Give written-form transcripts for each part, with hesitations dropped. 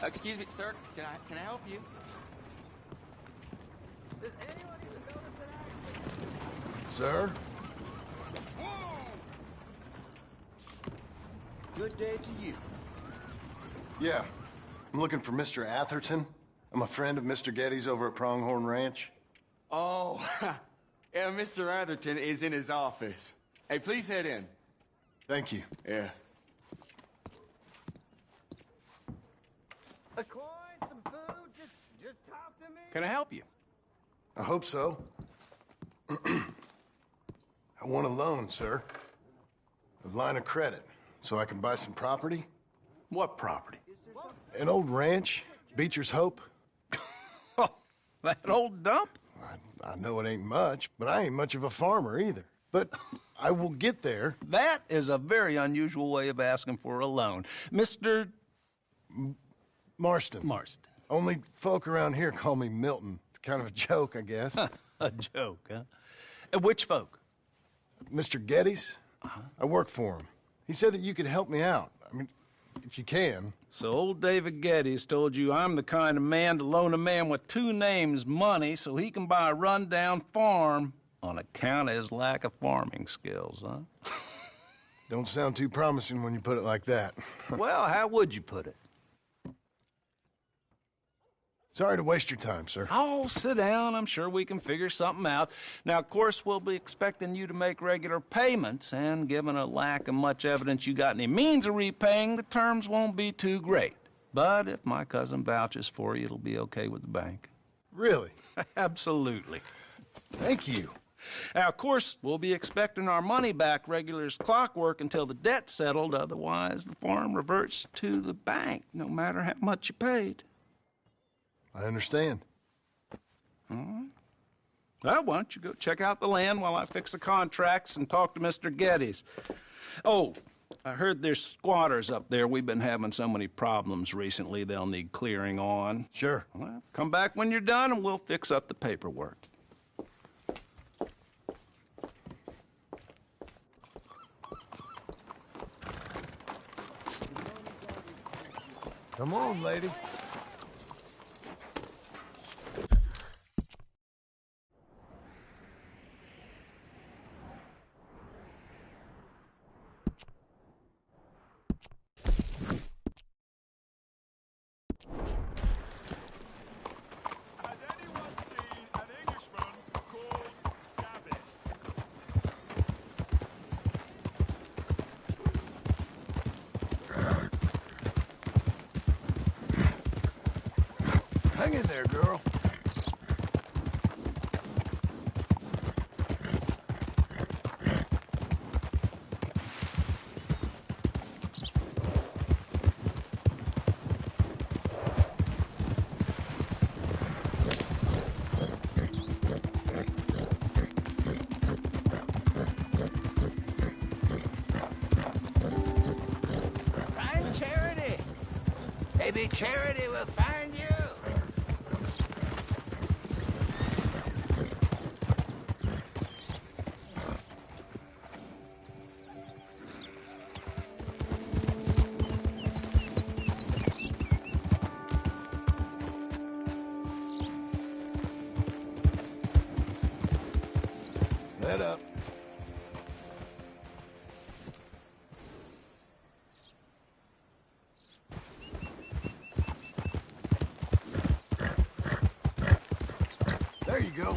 Excuse me, sir. Can I help you? Does anyone even notice that accident? Sir? Whoa! Good day to you. Yeah. I'm looking for Mr. Atherton. I'm a friend of Mr. Getty's over at Pronghorn Ranch. Oh, yeah, Mr. Atherton is in his office. Hey, please head in. Thank you. Yeah. A coin, some food, just talk to me. Can I help you? I hope so. I want a loan, sir. A line of credit, so I can buy some property. What property? An old ranch, Beecher's Hope. Oh, that old dump? I know it ain't much, but I ain't much of a farmer either. But I will get there. That is a very unusual way of asking for a loan. Mr. Marston. Marston. Only folk around here call me Milton. It's kind of a joke, I guess. A joke, huh? And which folk? Mr. Getty's? I work for him. He said that you could help me out. I mean, if you can. So old David Geddes told you I'm the kind of man to loan a man with two names money so he can buy a rundown farm on account of his lack of farming skills, huh? Don't sound too promising when you put it like that. Well, how would you put it? Sorry to waste your time, sir. Oh, sit down. I'm sure we can figure something out. Now, of course, we'll be expecting you to make regular payments, and given a lack of much evidence you got any means of repaying, the terms won't be too great. But if my cousin vouches for you, it'll be okay with the bank. Really? Absolutely. Thank you. Now, of course, we'll be expecting our money back regular as clockwork until the debt's settled. Otherwise, the farm reverts to the bank, no matter how much you paid. I understand. All right. Well, why don't you go check out the land while I fix the contracts and talk to Mr. Geddes. Oh, I heard there's squatters up there. We've been having so many problems recently, they'll need clearing on. Sure. Well, come back when you're done and we'll fix up the paperwork. Come on, lady. Hang in there, girl. Find Charity. Maybe Charity will find you. Head up. There you go.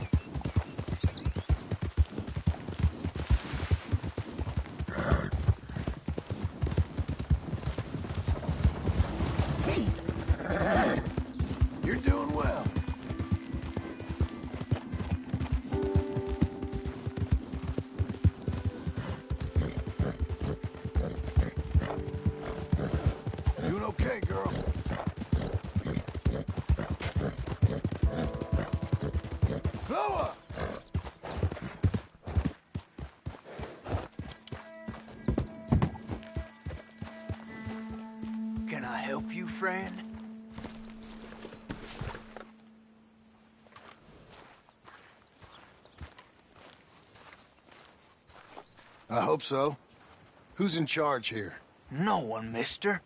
You're doing well. Doing okay, girl. Slower! Can I help you, friend? I hope so. Who's in charge here? No one, mister.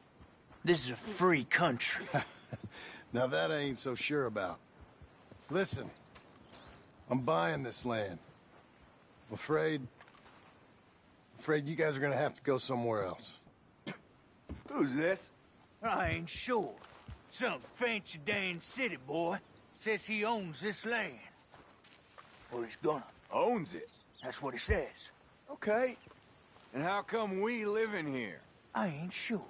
This is a free country. Now that I ain't so sure about. Listen, I'm buying this land. I'm afraid you guys are gonna have to go somewhere else. Who's this? I ain't sure. Some fancy Dan city boy says he owns this land. Or he's gonna. Owns it. That's what he says. Okay. And how come we live in here? I ain't sure.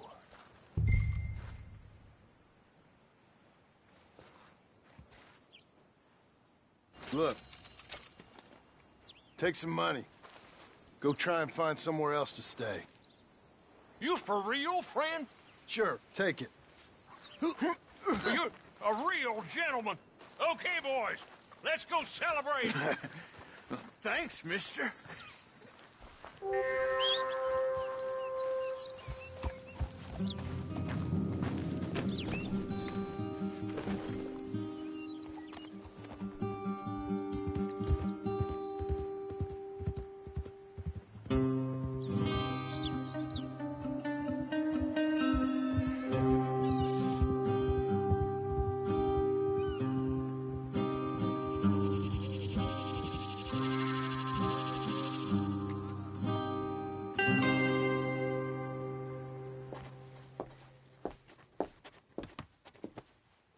Look. Take some money. Go try and find somewhere else to stay. You for real, friend? Sure, take it. You're a real gentleman. Okay, boys, let's go celebrate. Thanks, mister.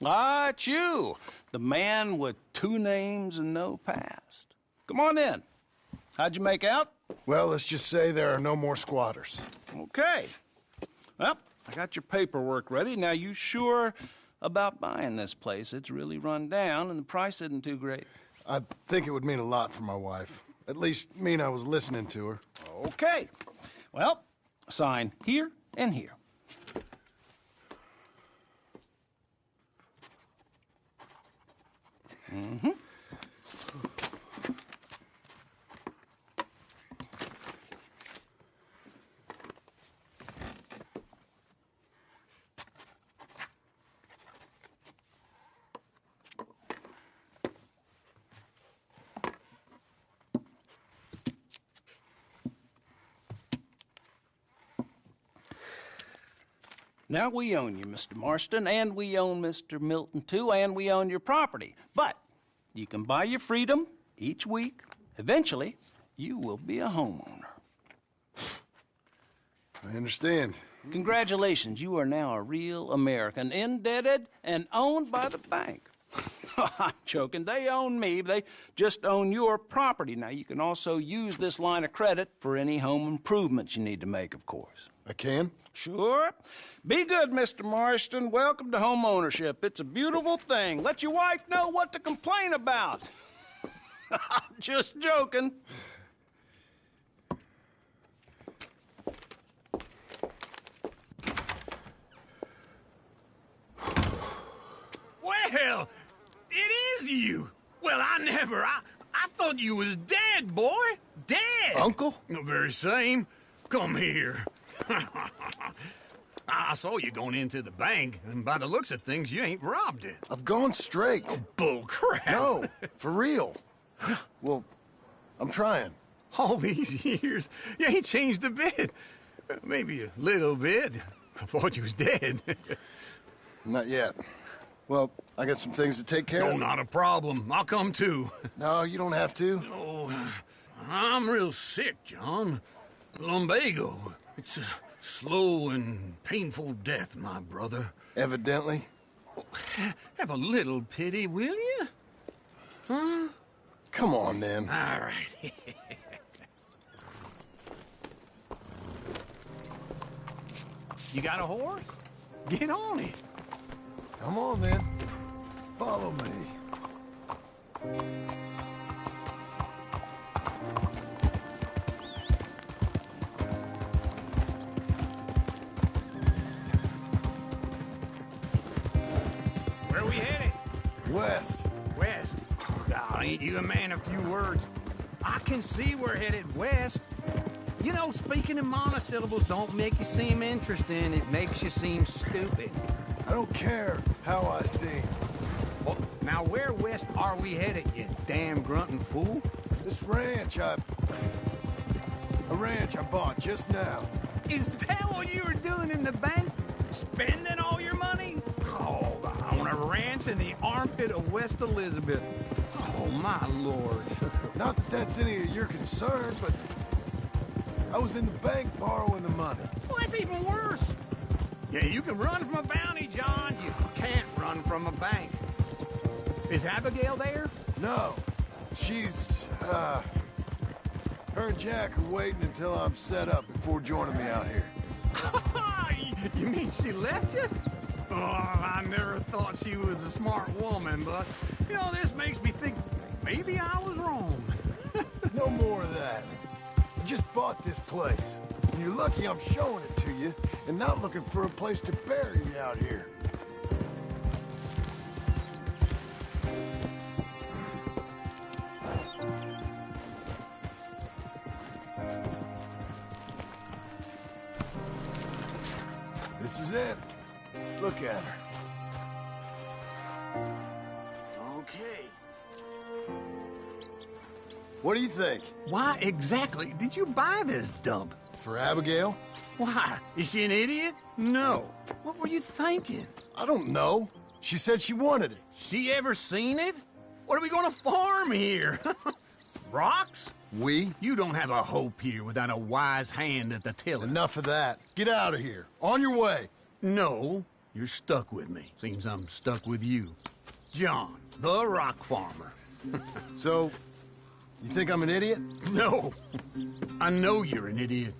Ah, it's you, the man with 2 names and no past. Come on in. How'd you make out? Well, let's just say there are no more squatters. Okay. Well, I got your paperwork ready. Now, you sure about buying this place? It's really run down, and the price isn't too great. I think it would mean a lot for my wife. At least mean I was listening to her. Okay. Well, sign here and here. Mm-hmm. Now, we own you, Mr. Marston, and we own Mr. Milton, too, and we own your property. But you can buy your freedom each week. Eventually, you will be a homeowner. I understand. Congratulations, you are now a real American, indebted and owned by the bank. I'm joking. They own me. They just own your property. Now, you can also use this line of credit for any home improvements you need to make, of course. I can? Sure. Be good, Mr. Marston. Welcome to home ownership. It's a beautiful thing. Let your wife know what to complain about. Just joking. Well, it is you. Well, I thought you was dead, boy. Dead. Uncle? The very same. Come here. I saw you going into the bank, and by the looks of things, you ain't robbed it. I've gone straight. Bull crap. No, for real. Well, I'm trying. All these years, you ain't changed a bit. Maybe a little bit. I thought you was dead. Not yet. Well, I got some things to take care No, of. not a problem. I'll come too. No, you don't have to. Oh, I'm real sick, John. Lumbago. It's a slow and painful death, my brother. Evidently. Have a little pity, will you? Huh? Come on, then. All right. You got a horse? Get on it. Come on, then. Follow me. Where we headed? West. West. Oh, ain't you a man of few words? I can see we're headed west. You know, speaking in monosyllables don't make you seem interesting. It makes you seem stupid. I don't care how I sing. Well, now where west are we headed, you damn grunting fool? This ranch a ranch I bought just now. Is that what you were doing in the bank? Spending all your money? Oh, on a ranch in the armpit of West Elizabeth. Oh, my lord. Not that that's any of your concern, but I was in the bank borrowing the money. Well, that's even worse. Yeah, you can run from a bounty, John. You can't run from a bank. Is Abigail there? No. She's, her and Jack are waiting until I'm set up before joining me out here. You mean she left you? Oh, I never thought she was a smart woman, but, you know, this makes me think maybe I was wrong. No more of that. I just bought this place. And you're lucky I'm showing it to you and not looking for a place to bury you out here. This is it. Look at her. Okay. What do you think? Why exactly did you buy this dump? For Abigail? Why? Is she an idiot? No. What were you thinking? I don't know. She said she wanted it. She ever seen it? What are we gonna farm here? Rocks? We? You don't have a hope here without a wise hand at the tiller. Enough of that. Get out of here. On your way. No, you're stuck with me. Seems I'm stuck with you. John, the rock farmer. So, you think I'm an idiot? No, I know you're an idiot.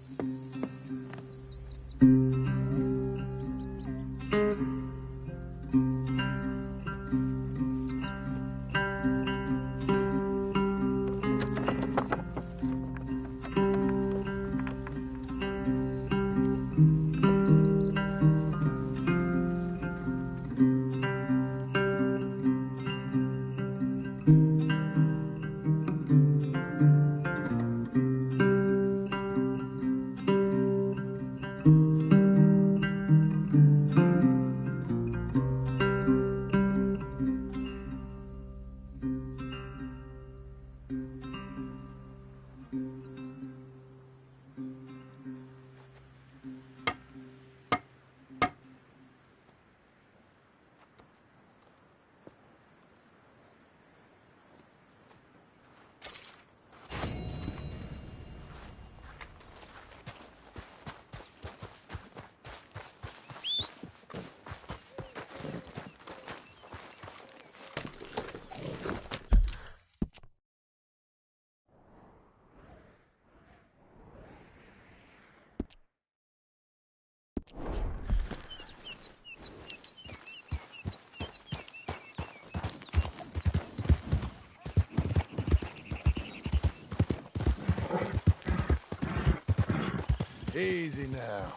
Easy now.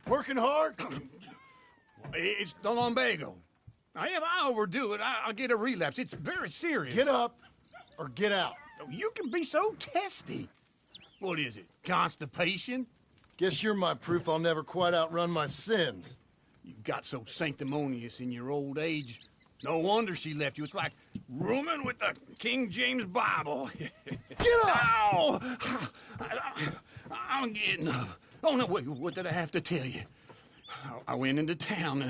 Working hard? It's the lumbago. Now, if I overdo it, I'll get a relapse. It's very serious. Get up or get out. You can be so testy. What is it, constipation? Guess you're my proof I'll never quite outrun my sins. You got so sanctimonious in your old age. No wonder she left you. It's like rooming with the King James Bible. Get up! Ow! I'm getting up. Oh, no, wait, what did I have to tell you? I went into town.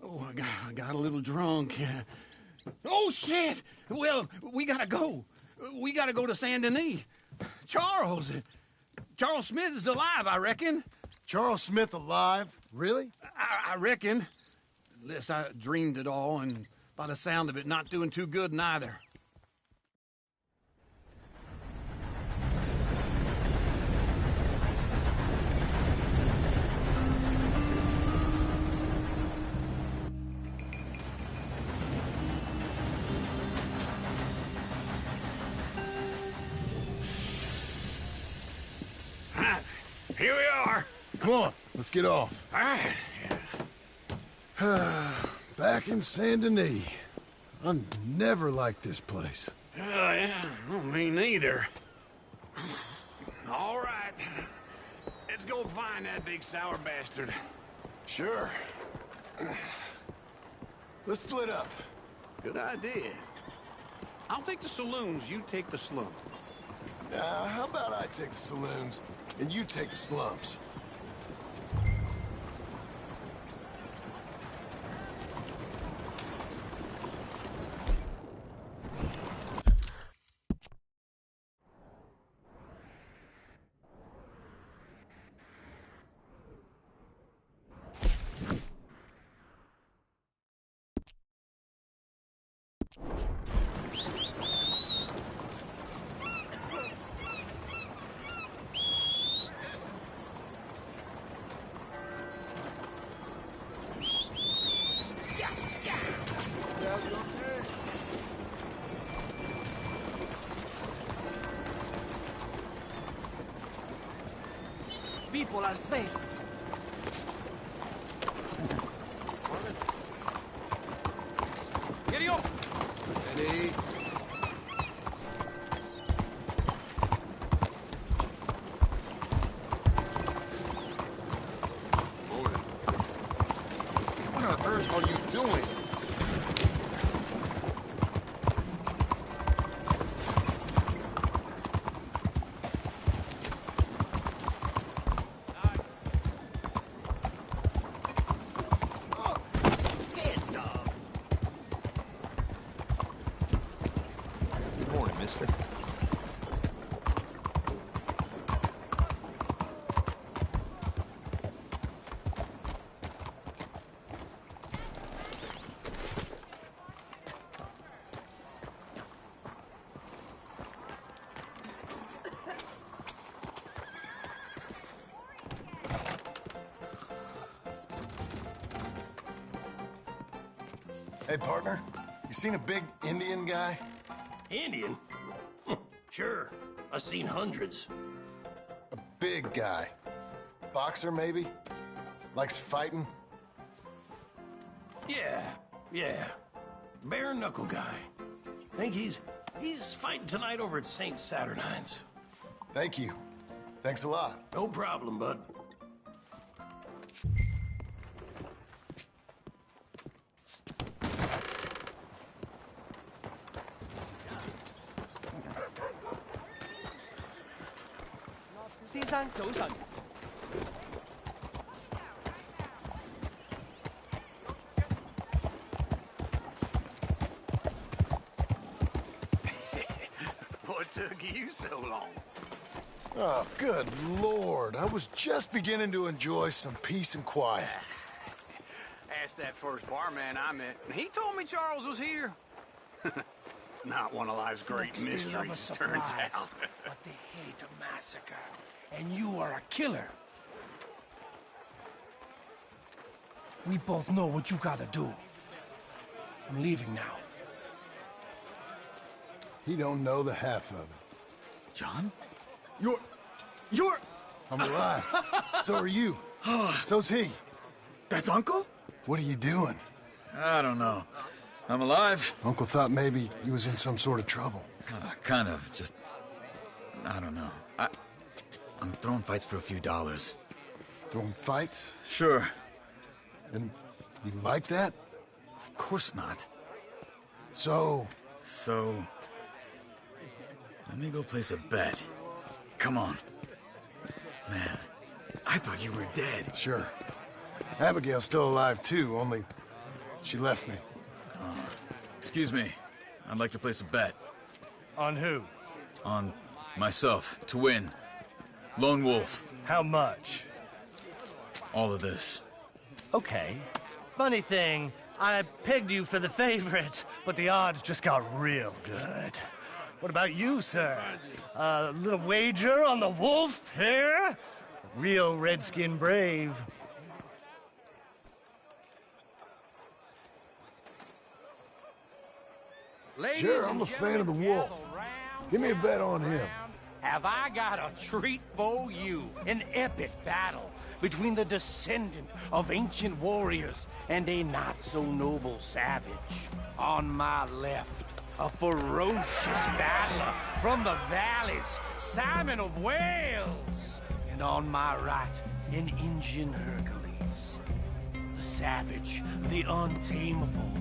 I got a little drunk. Oh, shit! Well, we gotta go. We gotta go to Saint Denis. Charles Smith is alive, I reckon. Charles Smith alive? Really? I reckon. Unless I dreamed it all, and by the sound of it, not doing too good neither. Here we are. Come on, let's get off. All right. Back in Saint Denis. I never liked this place. Yeah, well, me neither. All right. Let's go find that big sour bastard. Sure. Let's split up. Good idea. I'll take the saloons, you take the slums. How about I take the saloons and you take the slums? People are safe. Get up! Ready? What on earth are you doing? Good morning, mister. Hey, partner. You seen a big Indian guy? Indian? Sure. I've seen hundreds. A big guy. Boxer, maybe? Likes fighting? Yeah. Bare knuckle guy. Think he's fighting tonight over at St. Saturnine's. Thank you. Thanks a lot. No problem, bud. What took you so long? Oh, good Lord. I was just beginning to enjoy some peace and quiet. Asked that first barman I met, and he told me Charles was here. Not one of life's great Folks, they love a mysteries, it turns surprise, out. but they hate a massacre. And you are a killer. We both know what you gotta do. I'm leaving now. He don't know the half of it. John? You're... I'm alive. So are you. So's he. That's Uncle? What are you doing? I don't know. I'm alive. Uncle thought maybe you was in some sort of trouble. Kind of. Just... I don't know. I'm throwing fights for a few dollars. Throwing fights? Sure. And you like that? Of course not. So... Let me go place a bet. Come on. Man, I thought you were dead. Sure. Abigail's still alive, too, only she left me. Excuse me. I'd like to place a bet. On who? On myself, to win. Lone Wolf. How much? All of this. Okay. Funny thing, I pegged you for the favorite, but the odds just got real good. What about you, sir? A little wager on the wolf here? Real redskin brave. Sure, I'm a fan of the wolf. Give me a bet on him. Have I got a treat for you? An epic battle between the descendant of ancient warriors and a not-so-noble savage. On my left, a ferocious battler from the valleys, Simon of Wales. And on my right, an Indian Hercules. The savage, the untamable,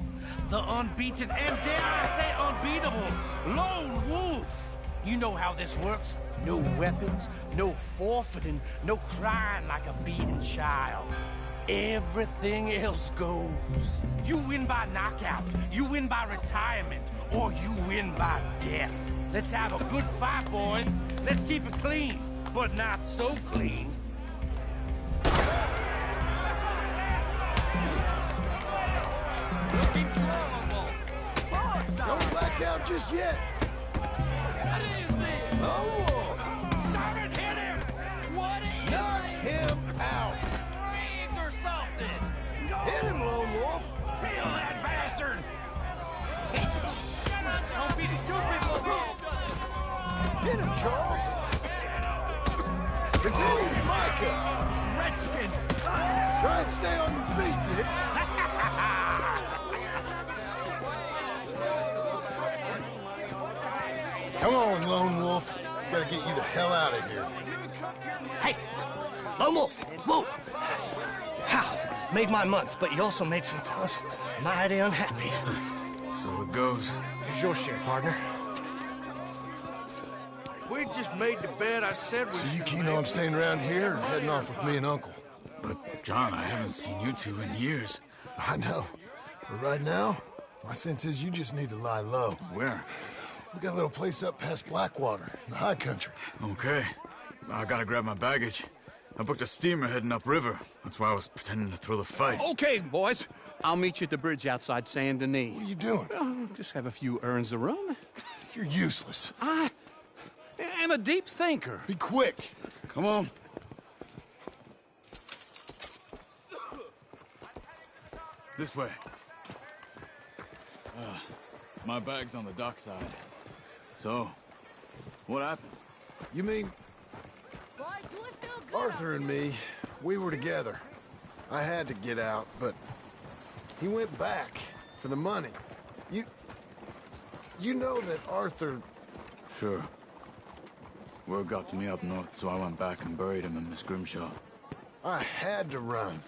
the unbeaten, and dare I say unbeatable, Lone Wolf. You know how this works. No weapons, no forfeiting, no crying like a beaten child. Everything else goes. You win by knockout, you win by retirement, or you win by death. Let's have a good fight, boys. Let's keep it clean, but not so clean. Looking slow, Wolf. Don't black out just yet. What is this? Lone Wolf. Someone hit him! What is Knock him out. rigged or something? Hit him, Lone Wolf. Kill that bastard! Don't be stupid, Wolf! Hit him, Charles. Continues Micah. Redskin! Try and stay on your feet, Nick. Come on, Lone Wolf. Gotta get you the hell out of here. Hey! Lone Wolf! Whoa! How? Made my month, but you also made some fellas mighty unhappy. So it goes. Here's your share, partner. If we'd just made the bet I said we So you should keen make, on staying around here or heading off with me and Uncle? But, John, I haven't seen you two in years. I know. But right now, my sense is you just need to lie low. Where? We got a little place up past Blackwater, in the high country. Okay. I gotta grab my baggage. I booked a steamer heading upriver. That's why I was pretending to throw the fight. Okay, boys. I'll meet you at the bridge outside Saint Denis. What are you doing? Oh, just have a few errands to run. You're useless. I am a deep thinker. Be quick. Come on. This way. My bag's on the dockside. So, what happened? You mean Arthur and me, we were together. I had to get out, but he went back for the money. You know that Arthur... Sure. Word got to me up north, so I went back and buried him in Miss Grimshaw. I had to run.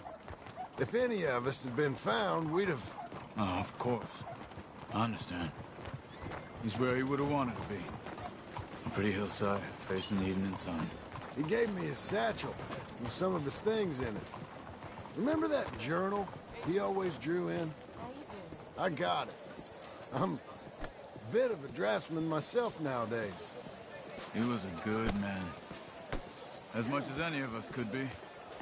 If any of us had been found, we'd have... Oh, of course. I understand. He's where he would have wanted to be. A pretty hillside, facing the evening sun. He gave me his satchel with some of his things in it. Remember that journal he always drew in? I got it. I'm a bit of a draftsman myself nowadays. He was a good man. As much as any of us could be.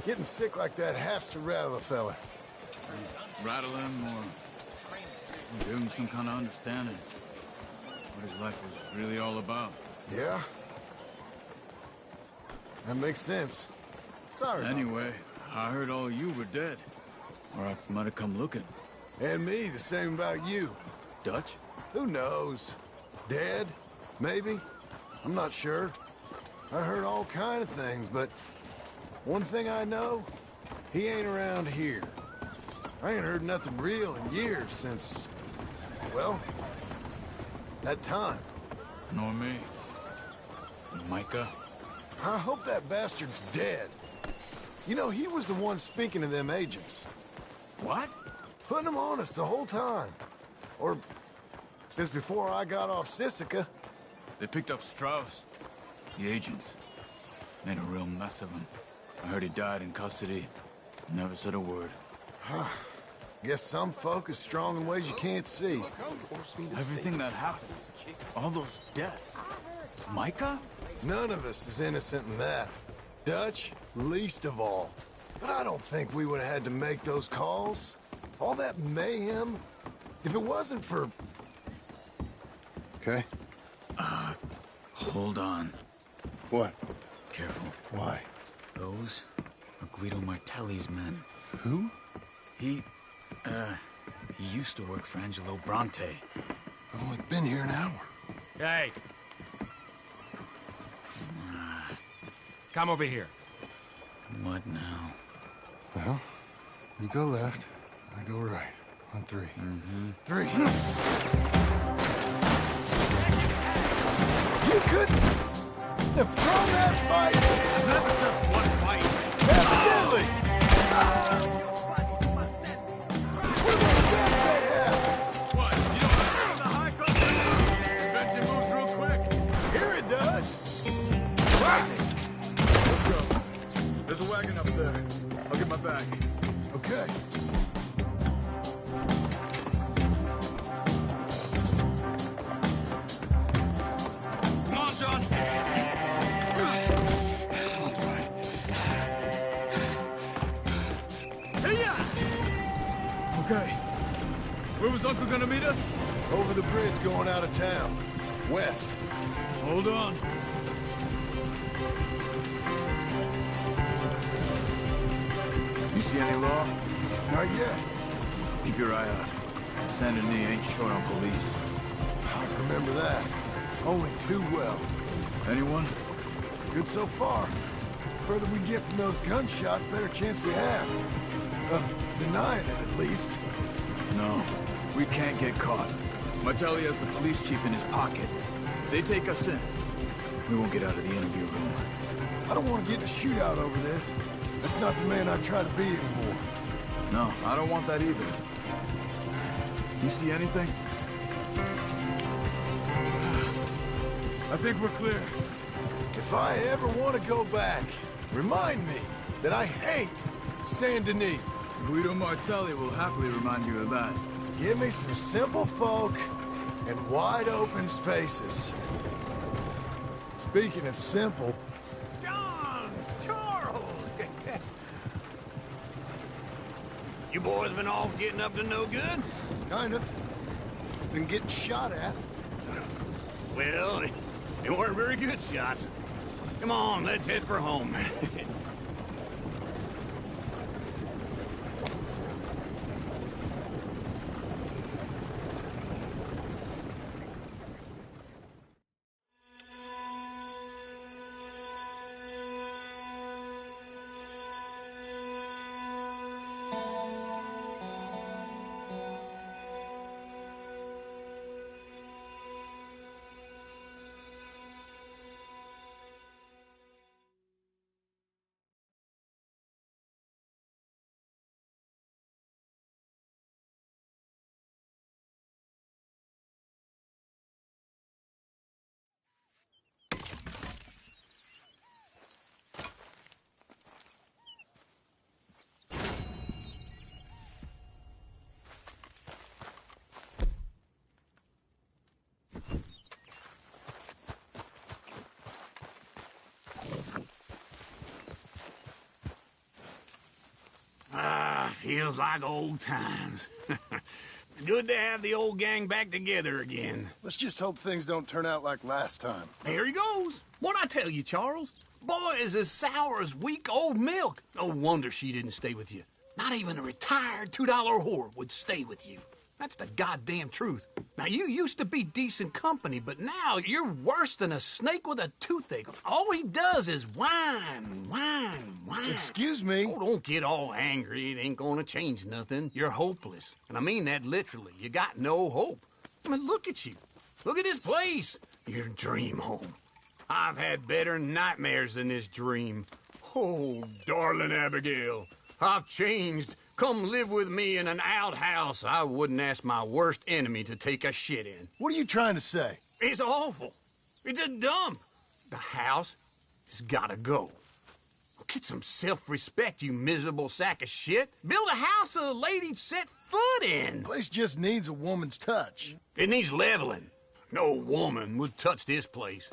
Getting sick like that has to rattle a fella. Rattle him or give him some kind of understanding. What his life was really all about. Yeah? That makes sense. Sorry. Anyway, I heard all you were dead. Or I might have come looking. And me, the same about you. Dutch? Who knows? Dead? Maybe? I'm not sure. I heard all kind of things, but one thing I know, he ain't around here. I ain't heard nothing real in years since, well, that time. Nor me. Micah? I hope that bastard's dead. You know, he was the one speaking to them agents. What? Putting them on us the whole time. Or since before I got off Sisika. They picked up Strauss. The agents. Made a real mess of him. I heard he died in custody. Never said a word. Huh. Guess some folk are strong in ways you can't see. Everything that happened, all those deaths. Micah? None of us is innocent in that. Dutch, least of all. But I don't think we would have had to make those calls. All that mayhem. If it wasn't for... Okay? Hold on. What? Careful. Why? Those are Guido Martelli's men. Who? He used to work for Angelo Bronte. I've only been here an hour. Hey. Come over here. What now? Well, you go left, I go right. On three. Mm-hmm. 3. You couldn't have thrown that fight! It's never just one fight. Evidently! What about the guns they have? What? You don't have the high country? Benson moves real quick. Here it does! Right. Let's go. There's a wagon up there. I'll get my bag. Okay. Come on, John. Okay. Where was Uncle gonna meet us? Over the bridge going out of town. West. Hold on. You see any law? Not yet. Keep your eye out. Saint Denis ain't short on police. I remember that. Only too well. Anyone? Good so far. Further we get from those gunshots, better chance we have. Of denying it, at least. No. We can't get caught. Martelli has the police chief in his pocket. If they take us in, we won't get out of the interview room. I don't want to get in a shootout over this. That's not the man I try to be anymore. No, I don't want that either. You see anything? I think we're clear. If I ever want to go back, remind me that I hate Saint Denis. Guido Martelli will happily remind you of that. Give me some simple folk and wide open spaces. Speaking of simple... John! Charles! You boys been all getting up to no good? Kind of. Been getting shot at. Well, they weren't very good shots. Come on, let's head for home. Feels like old times. Good to have the old gang back together again. Let's just hope things don't turn out like last time. There he goes. What'd I tell you, Charles? Boy is as sour as week-old milk. No wonder she didn't stay with you. Not even a retired $2 whore would stay with you. That's the goddamn truth. Now, you used to be decent company, but now you're worse than a snake with a toothache. All he does is whine, whine, whine. Excuse me? Oh, don't get all angry. It ain't gonna change nothing. You're hopeless. And I mean that literally. You got no hope. I mean, look at you. Look at this place. Your dream home. I've had better nightmares than this dream. Oh, darling Abigail, I've changed. Come live with me in an outhouse I wouldn't ask my worst enemy to take a shit in. What are you trying to say? It's awful. It's a dump. The house has gotta go. Get some self-respect, you miserable sack of shit. Build a house a lady'd set foot in. The place just needs a woman's touch. It needs leveling. No woman would touch this place.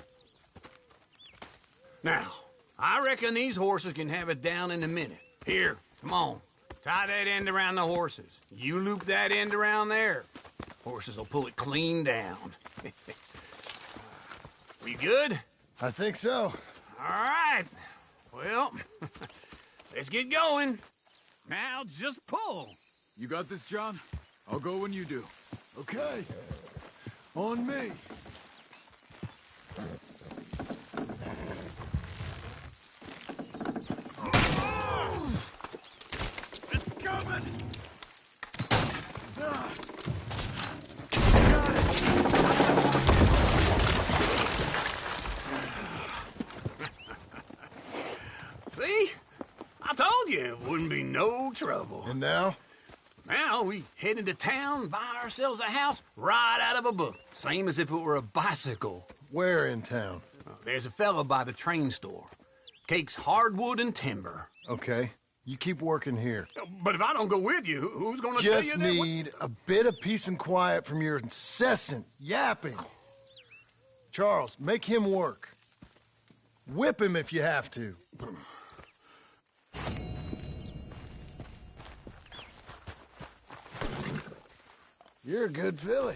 Now, I reckon these horses can have it down in a minute. Here, come on. Tie that end around the horses. You loop that end around there. Horses will pull it clean down. We good? I think so. All right. Well, let's get going. Now, just pull. You got this, John? I'll go when you do. Okay. On me. It's coming! See? I told you it wouldn't be no trouble. And now? Now we head into town, buy ourselves a house right out of a book. Same as if it were a bicycle. Where in town? There's a fella by the train store. Cakes hardwood and timber. Okay. You keep working here. But if I don't go with you, who's gonna tell you Just that? need a bit of peace and quiet from your incessant yapping. Charles, make him work. Whip him if you have to. You're a good filly.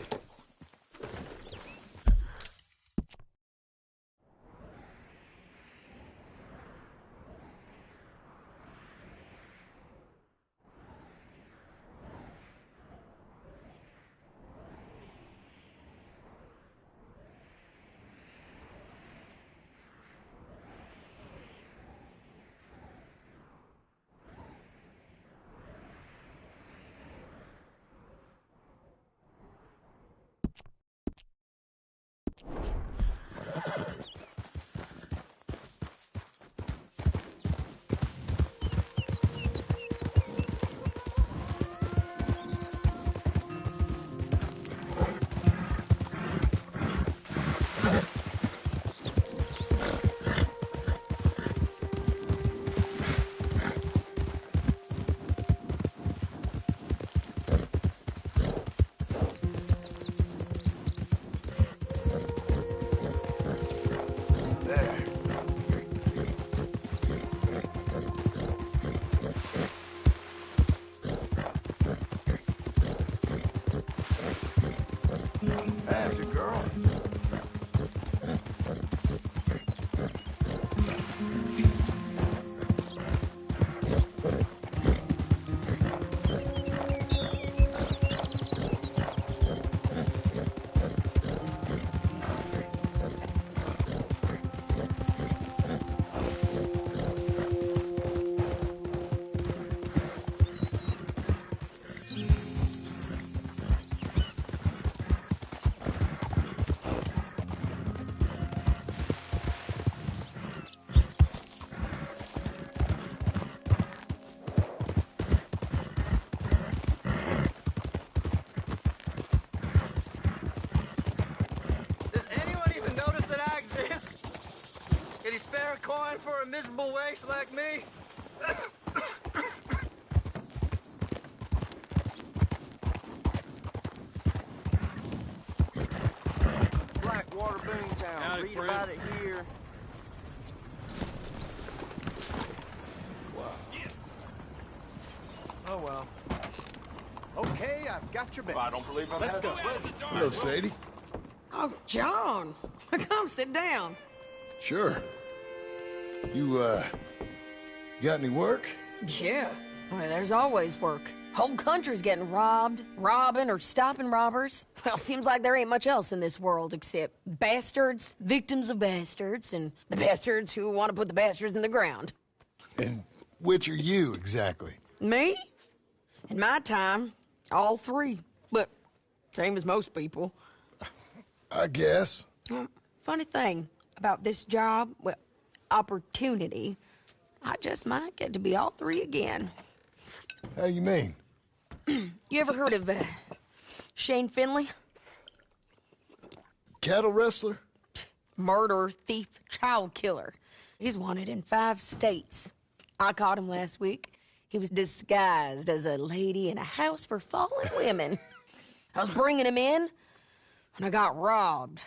That's a girl. Spare a coin for a miserable waste like me? Blackwater Boomtown. Howdy, Read friend. about it here. Wow. Oh, well. Okay, I've got your bets. I don't believe I've Let's had go. Hello, Sadie. Oh, John. Come sit down. Sure. You got any work? Yeah. Well, there's always work. Whole country's getting robbed, robbing, or stopping robbers. Well, seems like there ain't much else in this world except bastards, victims of bastards, and the bastards who want to put the bastards in the ground. And which are you, exactly? Me? In my time, all three. But same as most people. I guess. Funny thing about this job, well, opportunity, I just might get to be all three again. How you mean? You ever heard of Shane Finley? Cattle wrestler? Murderer, thief, child killer. He's wanted in 5 states. I caught him last week. He was disguised as a lady in a house for fallen women. I was bringing him in when I got robbed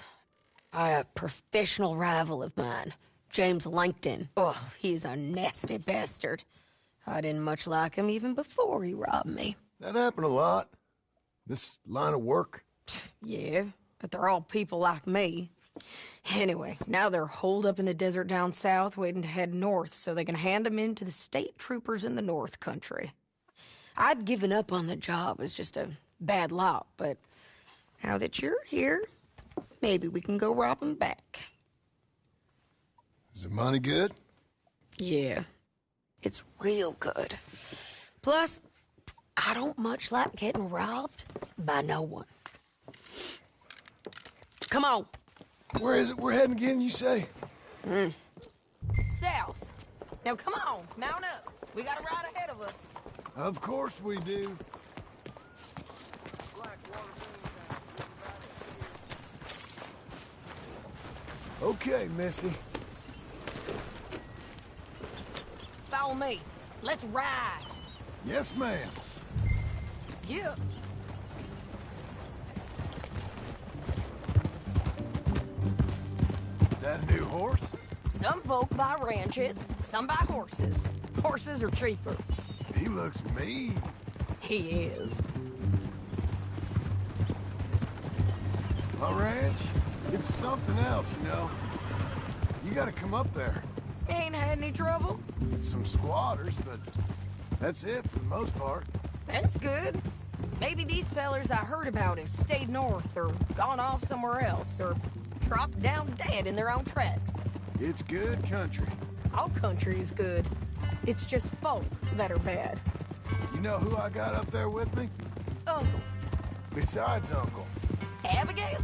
by a professional rival of mine, James Langton. Oh, he's a nasty bastard. I didn't much like him even before he robbed me. That happened a lot. This line of work. Yeah, but they're all people like me. Anyway, now they're holed up in the desert down south waiting to head north so they can hand them in to the state troopers in the north country. I'd given up on the job as just a bad lot, but now that you're here, maybe we can go rob them back. Is the money good? Yeah, it's real good. Plus, I don't much like getting robbed by no one. Come on. Where is it we're heading again, you say? South. Now, come on. Mount up. We got a ride ahead of us. Of course we do. Okay, Missy. Follow me. Let's ride. Yes, ma'am. Yeah. That a new horse? Some folk buy ranches, some buy horses. Horses are cheaper. He looks mean. He is. My ranch, it's something else, you know. You gotta come up there. Ain't had any trouble? Some squatters, but that's it for the most part. That's good. Maybe these fellers I heard about have stayed north or gone off somewhere else or dropped down dead in their own tracks. It's good country. All country is good. It's just folk that are bad. You know who I got up there with me? Uncle. Besides Uncle. Abigail?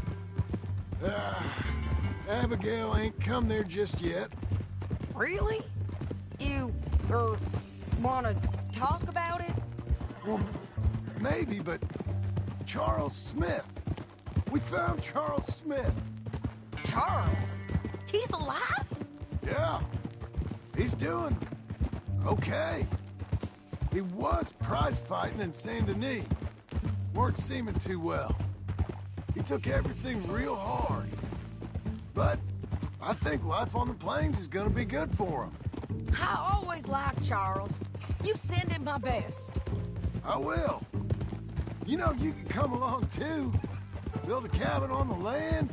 Abigail ain't come there just yet. Really? You, wanna talk about it? Well, maybe, but Charles Smith. We found Charles Smith. Charles? He's alive? Yeah. He's doing okay. He was prize fighting in Saint Denis. Weren't seeming too well. He took everything real hard. But I think life on the plains is gonna be good for him. I always liked Charles. You send him my best. I will. You know, you can come along too. Build a cabin on the land.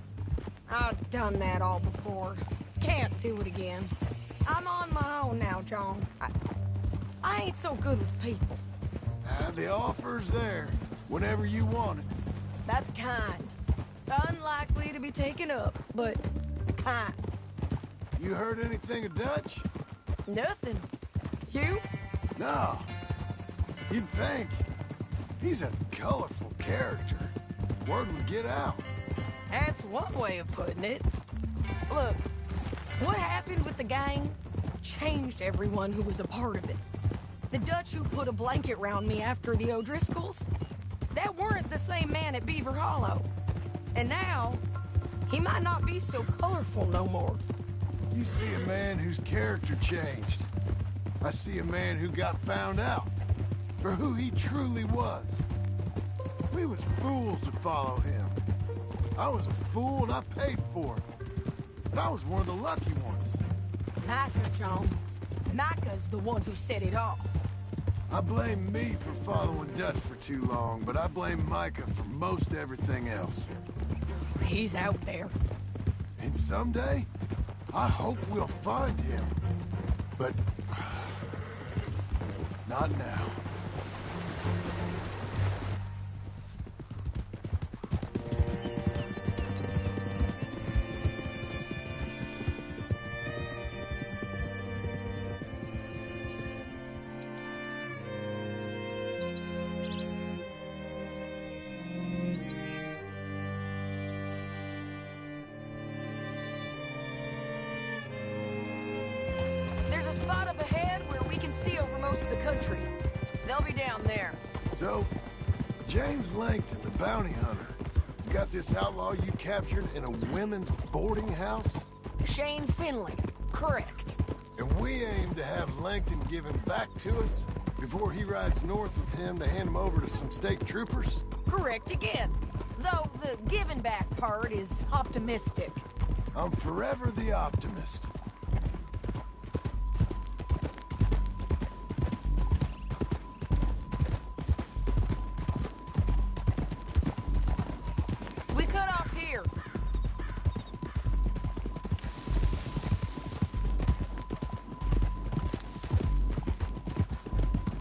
I've done that all before. Can't do it again. I'm on my own now, John. I ain't so good with people. The offer's there, whenever you want it. That's kind. Unlikely to be taken up, but kind. You heard anything of Dutch? Nothing. You? No. You'd think. He's a colorful character. Word would get out. That's one way of putting it. Look, what happened with the gang changed everyone who was a part of it. The Dutch who put a blanket round me after the O'Driscolls, that weren't the same man at Beaver Hollow. And now, he might not be so colorful no more. You see a man whose character changed. I see a man who got found out for who he truly was. We was fools to follow him. I was a fool and I paid for it. But I was one of the lucky ones. Micah, John. Micah's the one who set it off. I blame me for following Dutch for too long, but I blame Micah for most everything else. He's out there. And someday, I hope we'll find him. But not now. Spot up ahead where we can see over most of the country. They'll be down there. So, James Langton, the bounty hunter, has got this outlaw you captured in a women's boarding house? Shane Finley, correct. And And we aim to have Langton give him back to us before he rides north with him to hand him over to some state troopers? Correct again. Though the giving back part is optimistic. I'm forever the optimist. We cut off here.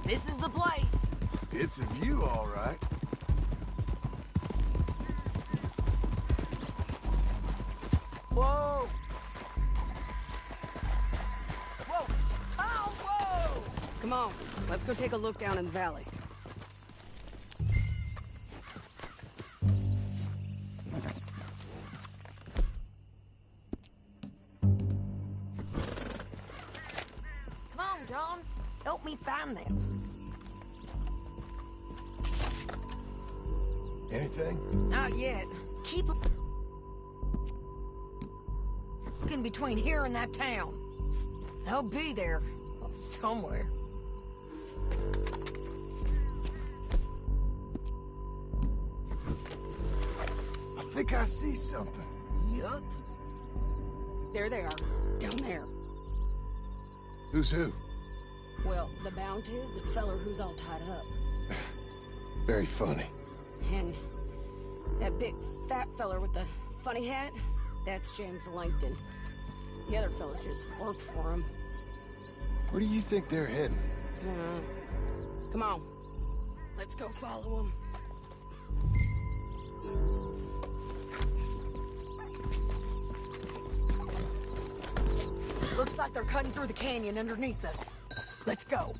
This is the place. It's a view, all right. Whoa! Whoa! Oh, whoa! Come on, let's go take a look down in the valley. Come on, John. Help me find them. Anything? Not yet. Keep looking between here and that town. They'll be there. Somewhere. I think I see something. Yup. There they are. Down there. Who's who? Well, the Bounty is the feller who's all tied up. Very funny. And that big fat feller with the funny hat, that's James Langton. The other fellas just work for him. Where do you think they're heading? Come on. Let's go follow them. Looks like they're cutting through the canyon underneath us. Let's go.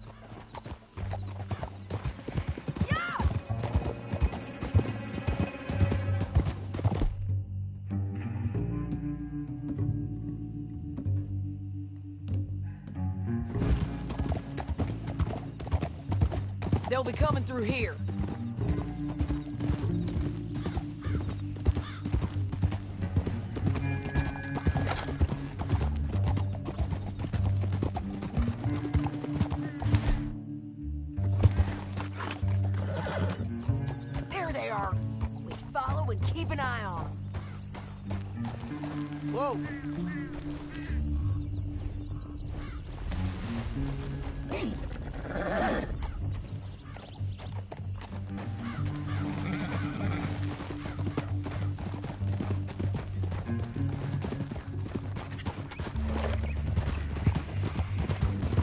They'll be coming through here. There they are. We follow and keep an eye on them. Whoa.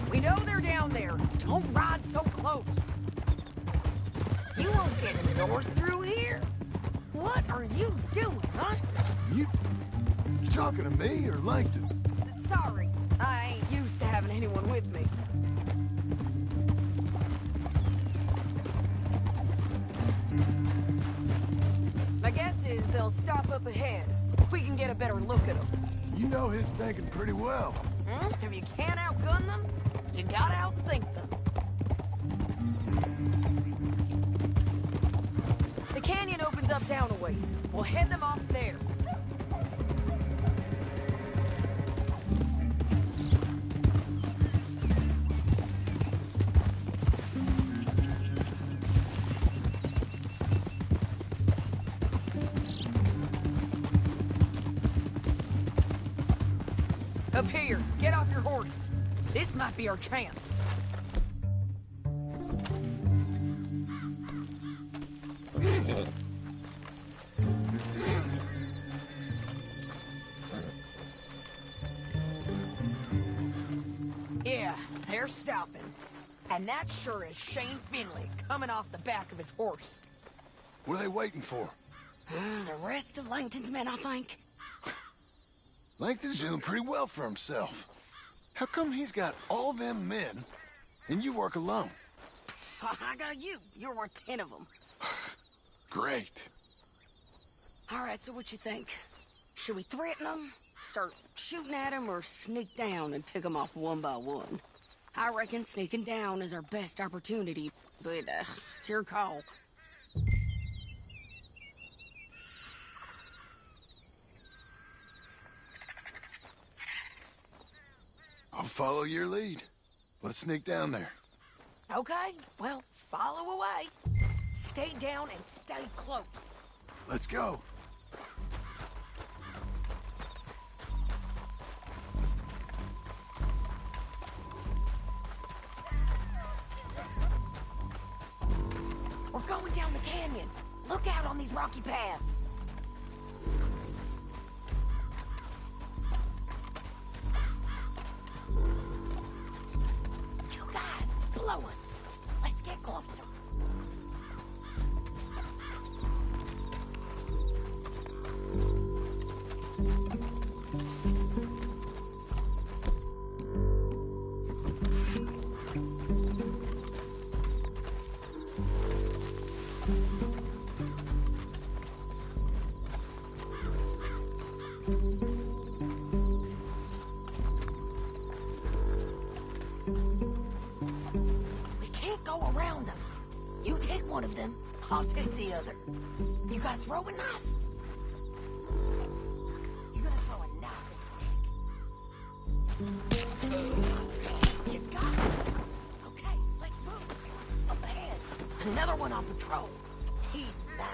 We know they're down there. Don't ride so close. You won't get north through here. What are you doing, huh? You talking to me or Langton? Sorry, I ain't used to having anyone with me. My guess is they'll stop up ahead. If we can get a better look at them. You know his thinking pretty well. If you can't outgun them, you gotta outthink them. The canyon opens up down a ways. We'll head them off there. Up here, get off your horse. This might be our chance. Yeah, they're stopping. And that sure is Shane Finley coming off the back of his horse. What are they waiting for? The rest of Langton's men, I think. Langton's doing pretty well for himself. How come he's got all them men, and you work alone? I got you. You're worth 10 of them. Great. All right, so what you think? Should we threaten them, start shooting at them, or sneak down and pick them off one by one? I reckon sneaking down is our best opportunity, but it's your call. I'll follow your lead. Let's sneak down there. Okay, well, follow away. Stay down and stay close. Let's go. We're going down the canyon. Look out on these rocky paths. You guys, blow us. Let's get closer. We can't go around them. You take one of them, I'll take the other. You gotta throw a knife. You gotta throw a knife at Snake. You got it. Okay, let's move. Up ahead. Another one on patrol. He's mine.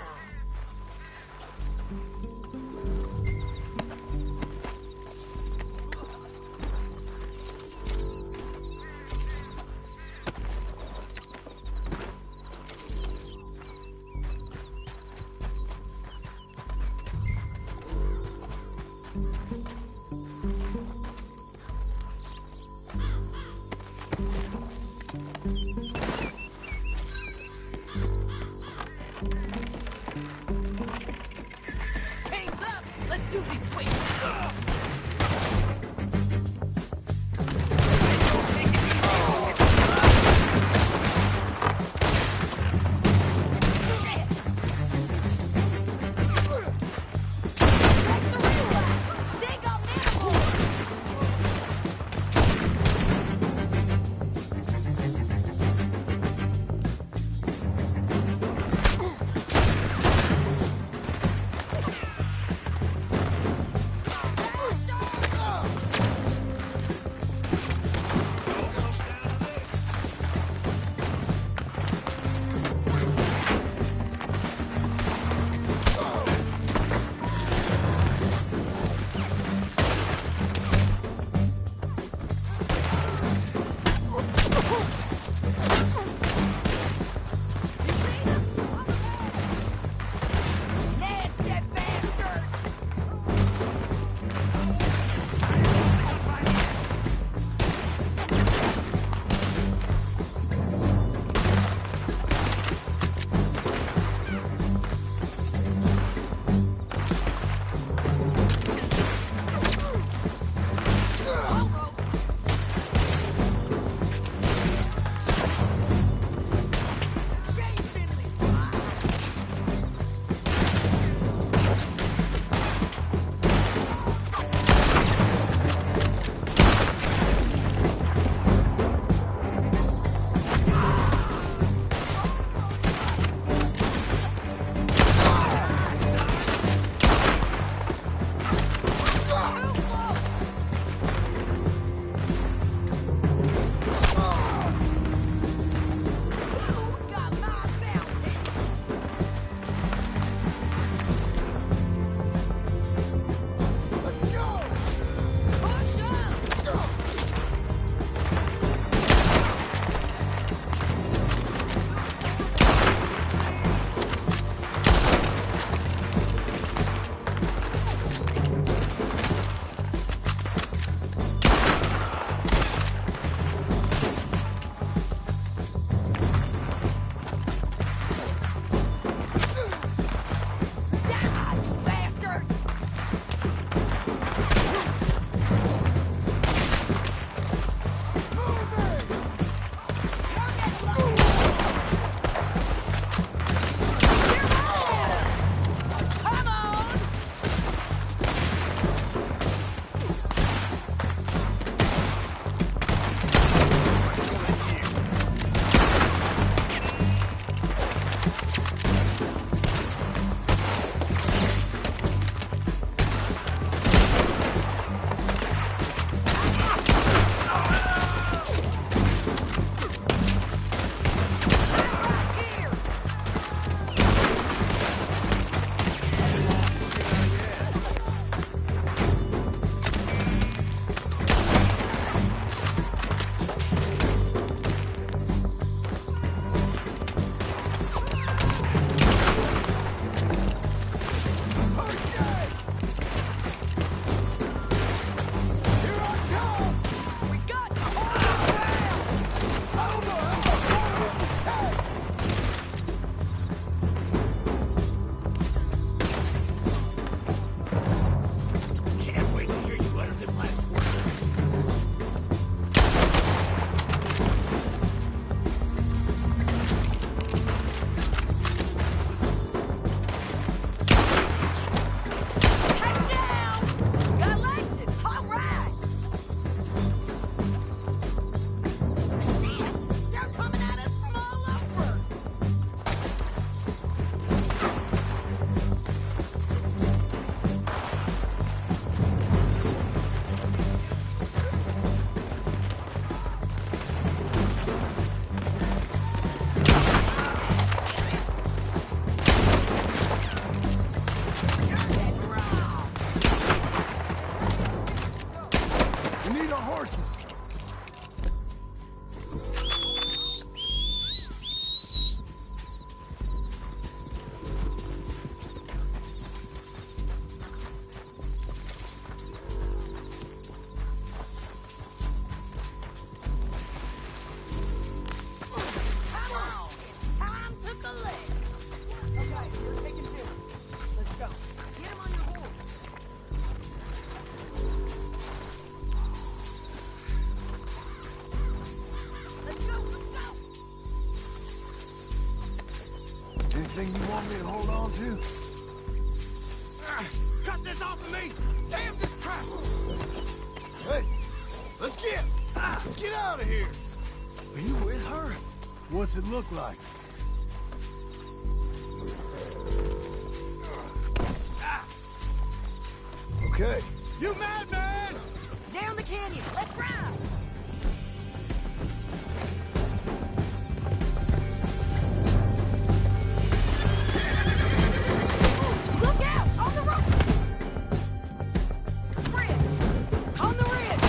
Anything you want me to hold on to? Cut this off of me! Damn this trap! Hey, let's get out of here. Are you with her? What's it look like? Okay. You madman! Down the canyon. Let's ride. Look out! On the road! Bridge! On the ridge!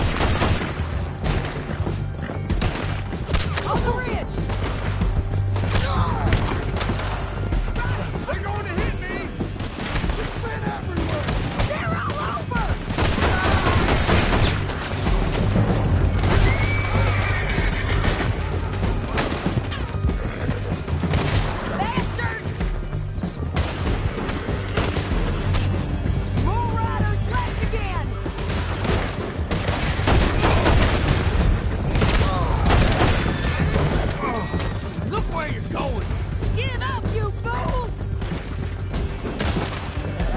On the ridge! They're going to hit me! Just spin everywhere! They're all over! Bastards! More riders left again! Look where you're going! Give up, you fools!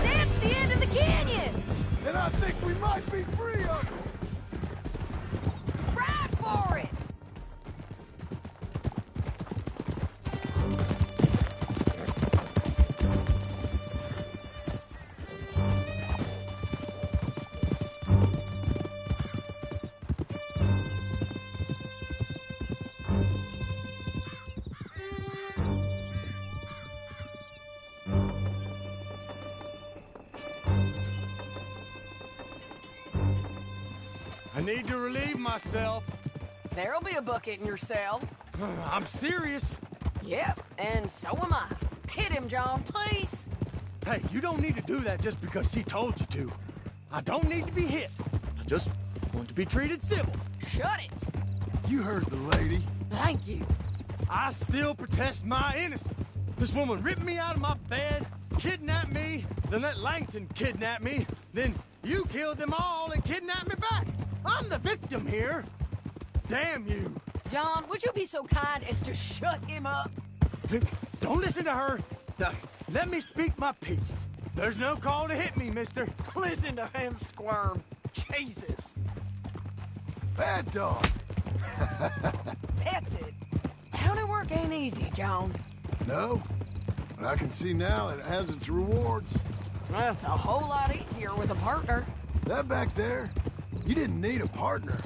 That's the end of the canyon! And I think we might be free of it. Ride for it! I need to relieve myself. There'll be a bucket in your cell. I'm serious. Yep, and so am I. Hit him, John, please. Hey, you don't need to do that just because she told you to. I don't need to be hit. I just want to be treated civil. Shut it. You heard the lady. Thank you. I still protest my innocence. This woman ripped me out of my bed, kidnapped me, then let Langton kidnap me, then you killed them all and kidnapped me back. I'm the victim here. Damn you. John, would you be so kind as to shut him up? Don't listen to her. Now, let me speak my piece. There's no call to hit me, mister. Listen to him squirm. Jesus. Bad dog. That's it. County work ain't easy, John. No, but I can see now it has its rewards. That's a whole lot easier with a partner. That back there, you didn't need a partner.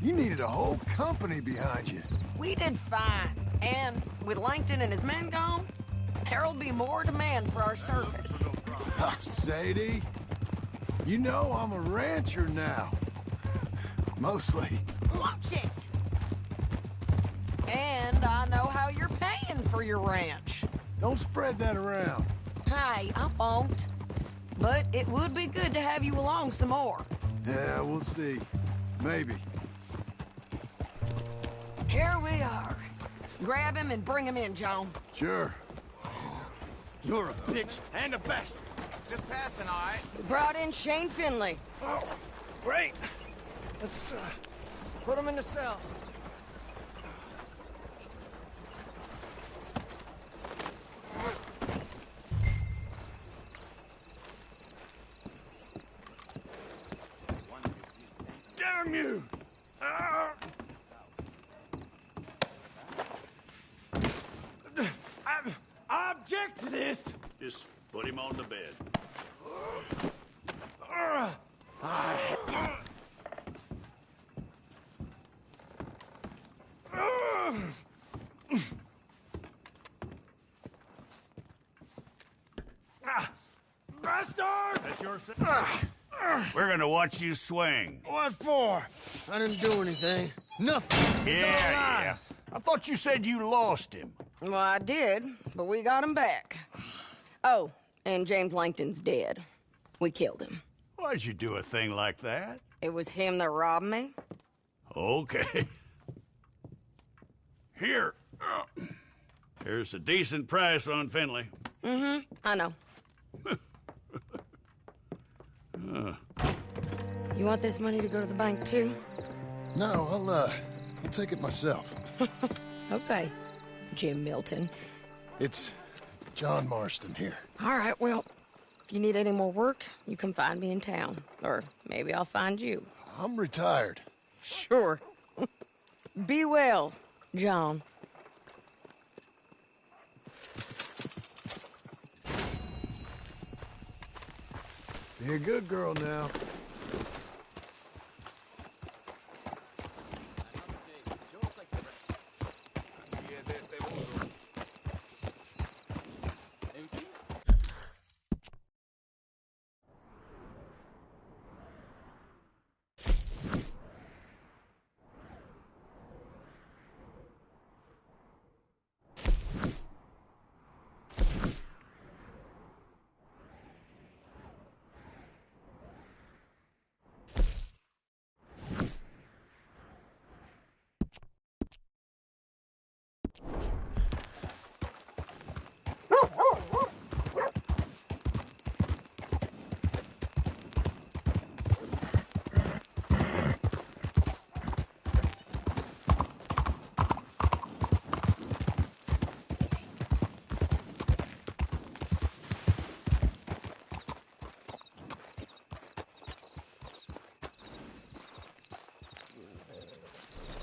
You needed a whole company behind you. We did fine. And with Langton and his men gone, there'll be more demand for our service. Sadie, you know I'm a rancher now. Mostly. Watch it! And I know how you're paying for your ranch. Don't spread that around. Hey, I won't. But it would be good to have you along some more. Yeah, we'll see. Maybe. Here we are. Grab him and bring him in, John. Sure. You're a bitch and a bastard. Just passing, all right? We brought in Shane Finley. Oh, great. Let's put him in the cell. Damn you! I object to this. Just put him on the bed. Bastard! That's your We're gonna watch you swing. What for? I didn't do anything. Nothing. Yeah. I thought you said you lost him. Well, I did, but we got him back. Oh, and James Langton's dead. We killed him. Why'd you do a thing like that? It was him that robbed me. Okay. Here. Here's a decent price on Finley. Mm-hmm, I know. You want this money to go to the bank, too? No, I'll take it myself. Okay, Jim Milton. It's John Marston here. All right, well, if you need any more work, you can find me in town. Or maybe I'll find you. I'm retired. Sure. Be well, John. Be a good girl now.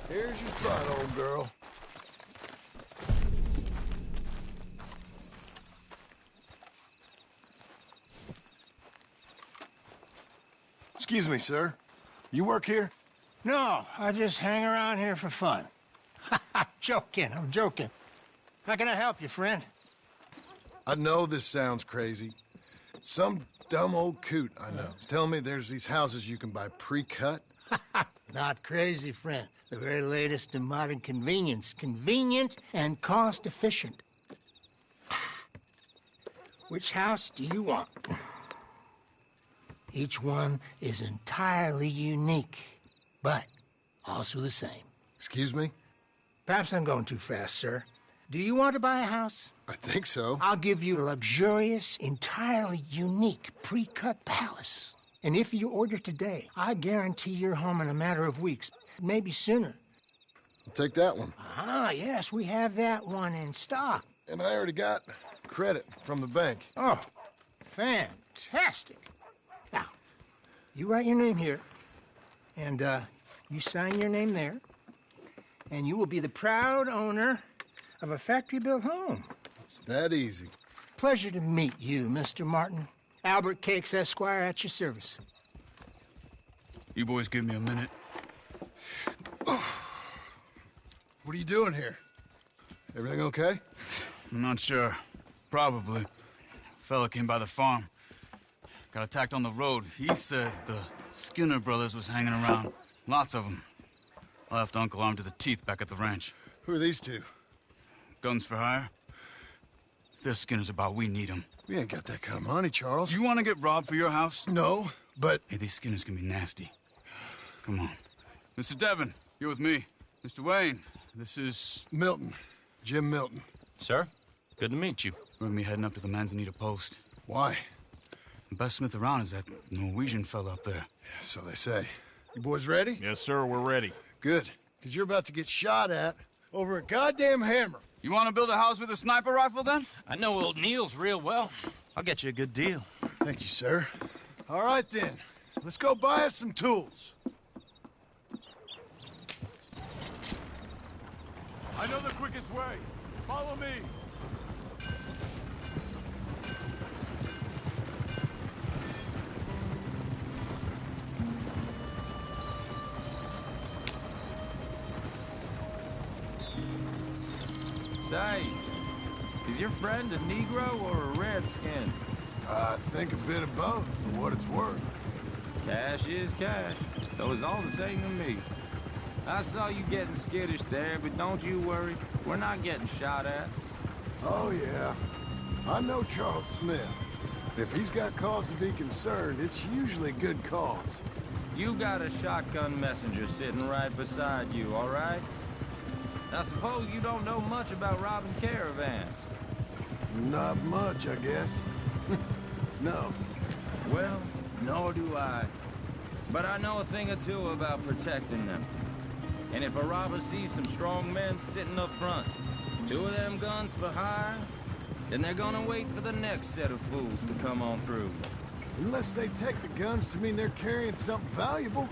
Here's your spot, old girl. Excuse me, sir. You work here? No, I just hang around here for fun. I'm joking. How can I help you, friend? I know this sounds crazy. Some dumb old coot I know is telling me there's these houses you can buy pre-cut. Not crazy, friend. The very latest in modern convenience. Convenient and cost-efficient. Which house do you want? Each one is entirely unique, but also the same. Excuse me? Perhaps I'm going too fast, sir. Do you want to buy a house? I think so. I'll give you a luxurious, entirely unique pre-cut palace. And if you order today, I guarantee you're home in a matter of weeks, maybe sooner. I'll take that one. Ah, yes, we have that one in stock. And I already got credit from the bank. Oh, fantastic. Now, you write your name here, and you sign your name there, and you will be the proud owner of a factory-built home. It's that easy. Pleasure to meet you, Mr. Martin. Albert Cakes, Esquire, at your service. You boys give me a minute. What are you doing here? Everything okay? I'm not sure. Probably. Fella came by the farm. Got attacked on the road. He said the Skinner brothers was hanging around. Lots of them. I left Uncle armed to the teeth back at the ranch. Who are these two? Guns for hire. If they're Skinner's about, we need them. We ain't got that kind of money, Charles. You want to get robbed for your house? No, but... Hey, these Skinners can be nasty. Come on. Mr. Devon, you're with me. Mr. Wayne, this is... Milton. Jim Milton. Sir, good to meet you. We're gonna be heading up to the Manzanita post. Why? The best smith around is that Norwegian fella up there. Yeah, so they say. You boys ready? Yes, sir, we're ready. Good, because you're about to get shot at over a goddamn hammer. You want to build a house with a sniper rifle, then? I know old Neil's real well. I'll get you a good deal. Thank you, sir. All right, then. Let's go buy us some tools. I know the quickest way. Follow me. Say, is your friend a Negro or a Redskin? I think a bit of both, for what it's worth. Cash is cash, so it's all the same to me. I saw you getting skittish there, but don't you worry. We're not getting shot at. Oh, yeah. I know Charles Smith. If he's got cause to be concerned, it's usually good cause. You got a shotgun messenger sitting right beside you, all right? I suppose you don't know much about robbing caravans. Not much, I guess. No. Well, nor do I. But I know a thing or two about protecting them. And if a robber sees some strong men sitting up front, 2 of them guns for hire, Then they're gonna wait for the next set of fools to come on through. Unless they take the guns to mean they're carrying something valuable.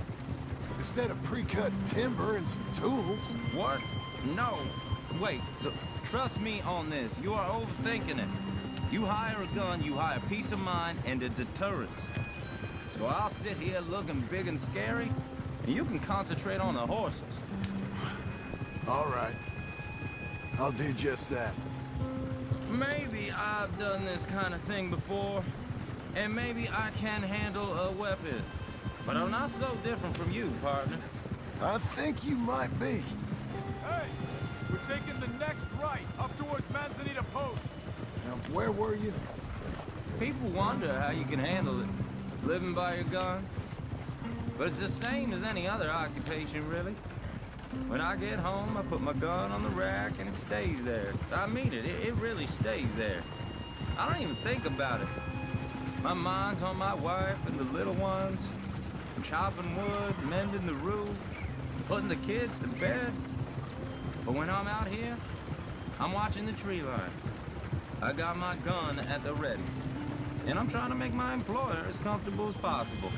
Instead of pre-cut timber and some tools. What? No. Wait, look, trust me on this. You are overthinking it. You hire a gun, you hire peace of mind and a deterrence. So I'll sit here looking big and scary, and you can concentrate on the horses. All right. I'll do just that. Maybe I've done this kind of thing before, and maybe I can handle a weapon. But I'm not so different from you, partner. I think you might be. Hey, we're taking the next right, up towards Manzanita Post. Now, where were you? People wonder how you can handle it, living by your gun. But it's the same as any other occupation, really. When I get home, I put my gun on the rack and it stays there. I mean it, it really stays there. I don't even think about it. My mind's on my wife and the little ones. I'm chopping wood, mending the roof, putting the kids to bed. But when I'm out here, I'm watching the tree line. I got my gun at the ready. And I'm trying to make my employer as comfortable as possible.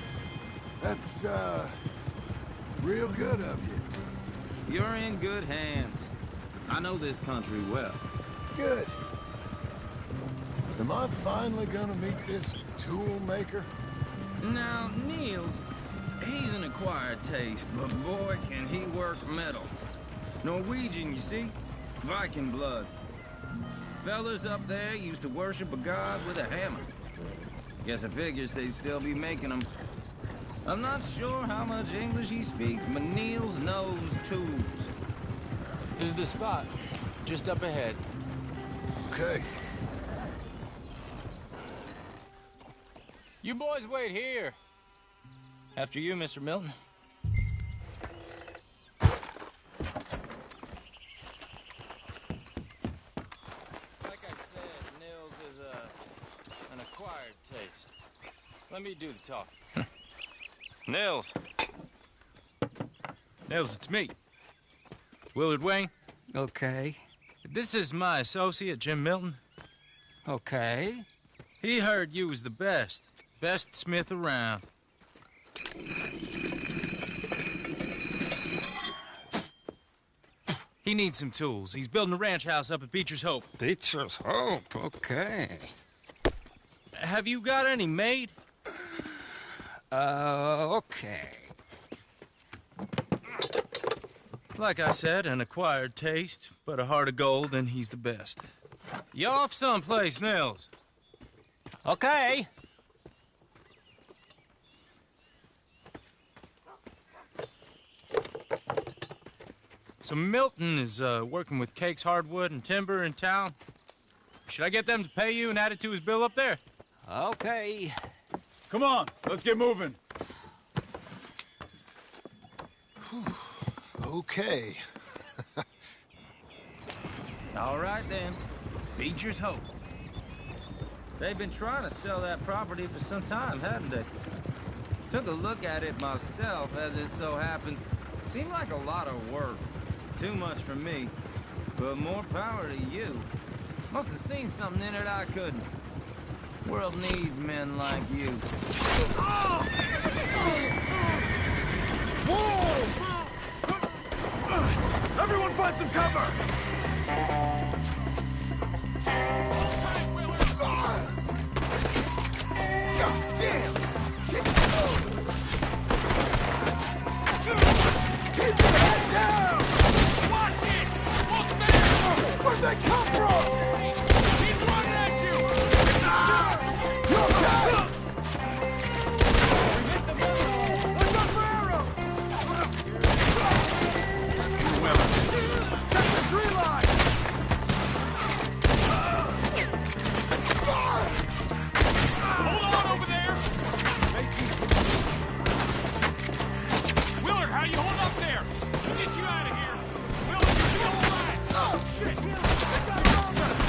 That's, real good of you. You're in good hands. I know this country well. Good. Am I finally gonna meet this tool maker? Now, Niels, he's an acquired taste, but boy, can he work metal. Norwegian, you see? Viking blood. Fellas up there used to worship a god with a hammer. Guess I figures they'd still be making them. I'm not sure how much English he speaks, but Niels knows tools. This is the spot, just up ahead. Okay. You boys wait here. After you, Mr. Milton. Like I said, Nils is an acquired taste. Let me do the talking. Nils. Nils, it's me. Willard Wayne. Okay. This is my associate, Jim Milton. Okay. He heard you was the best. Best smith around. He needs some tools. He's building a ranch house up at Beecher's Hope. Beecher's Hope, okay. Have you got any made? Okay. Like I said, an acquired taste, but a heart of gold, and he's the best. You off someplace, Nils? Okay. So Milton is working with Cake's Hardwood and Timber in town. Should I get them to pay you and add it to his bill up there? Okay. Come on, let's get moving. Okay. All right, then. Beecher's Hope. They've been trying to sell that property for some time, haven't they? Took a look at it myself, as it so happens. Seemed like a lot of work. Too much for me. But more power to you. Must have seen something in it I couldn't. World needs men like you. Whoa! Everyone find some cover! God damn! Keep your head down! Watch it! Look there! Where'd they come from? He's running at you! You okay? We hit the middle! Let's go for arrows! Check the tree line! Hold on over there! Willard, how you holding up there? We'll get you out of here! Willard, you'll be all right! Oh, shit! They got it on there!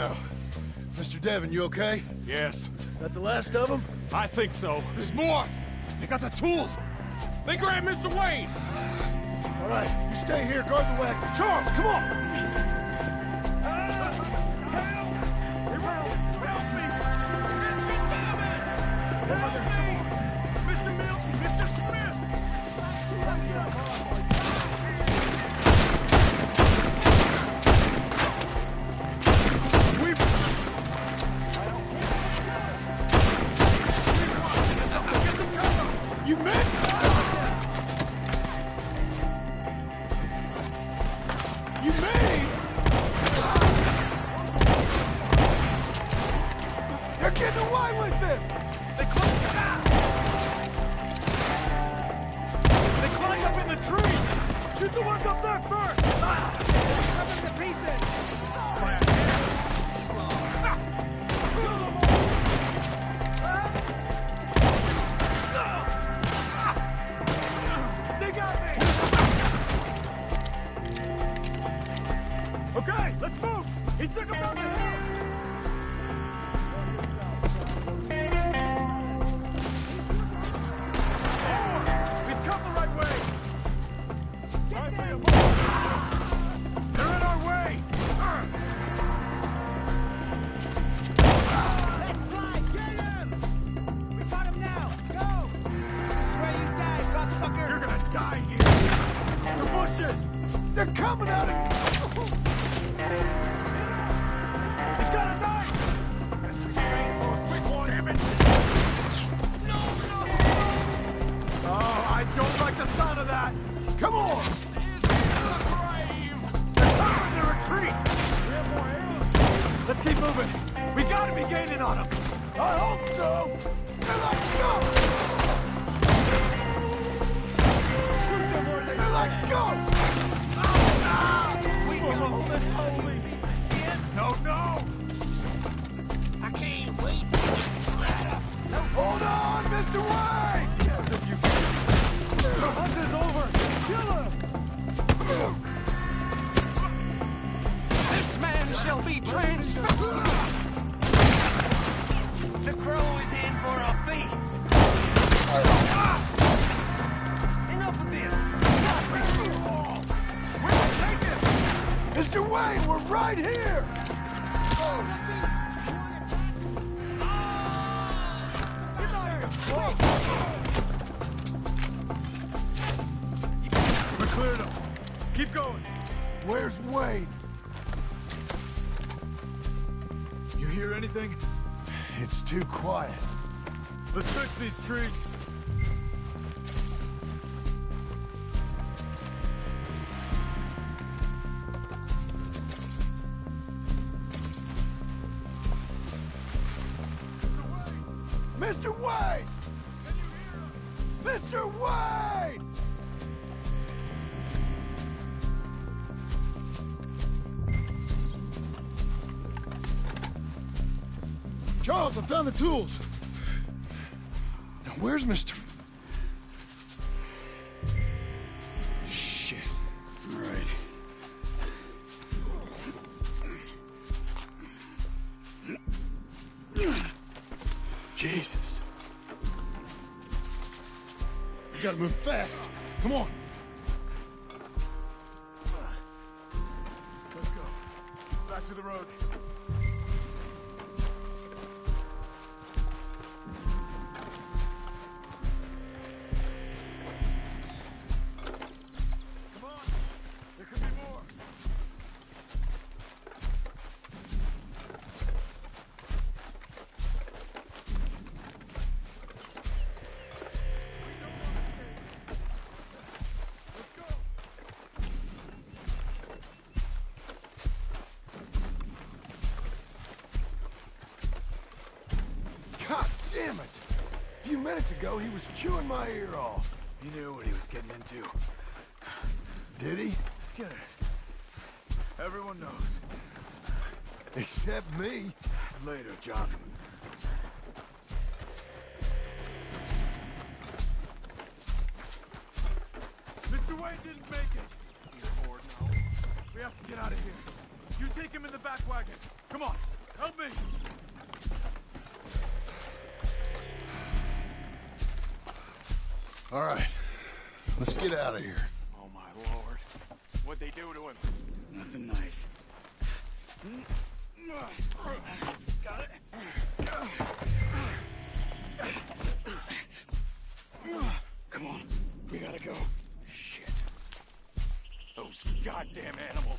Now, Mr. Devon, you okay? Yes. That the last of them? I think so. There's more! They got the tools! They grabbed Mr. Wayne! All right, you stay here, guard the wagon. Charles, come on! Mr. Milton! Mr. Smith! You men! You men! You're getting away with it! They climbed up in the trees! Shoot the ones up there first! Cut them to pieces! They got me! Okay, let's move! He took him down the hill! We've come the right way! They're in our way! Let's fly! Get him! We got him now! Go! This is where you die, cocksucker! You're gonna die here! The bushes! They're coming at it! He's got a knife! Quick one! Damn it! No! Oh, I don't like the sound of that! Come on! They're covering the retreat! We have more arrows! Let's keep moving! We gotta be gaining on them! I hope so! They're like ghosts! Shoot them where they're like ghosts! We hold this holy shit! No! I can't wait! Hold on, Mr. White! The hunt is over! Kill him! This man shall be transferred. The crow is in for a feast. Enough of this. We're taking it! Mr. Wayne, we're right here! We're cleared up. Keep going. Where's Wayne? You hear anything? It's too quiet. Let's fix these trees. Mr. Wayne! Mr. Wayne! Charles, I found the tools. Now, where's Mr. Shit. All right. Jesus. We gotta move fast. Come on. Let's go. Back to the road. Come on. There could be more. God damn it! A few minutes ago, he was chewing my ear off. He knew what he was getting into. Did he? Skinners. Everyone knows. Except me. Later, John. Mr. Wayne didn't make it. He's bored now. We have to get out of here. You take him in the back wagon. Come on, help me. All right, let's get out of here. Oh, my Lord. What'd they do to him? Nothing nice. Got it. Come on, we gotta go. Shit. Those goddamn animals.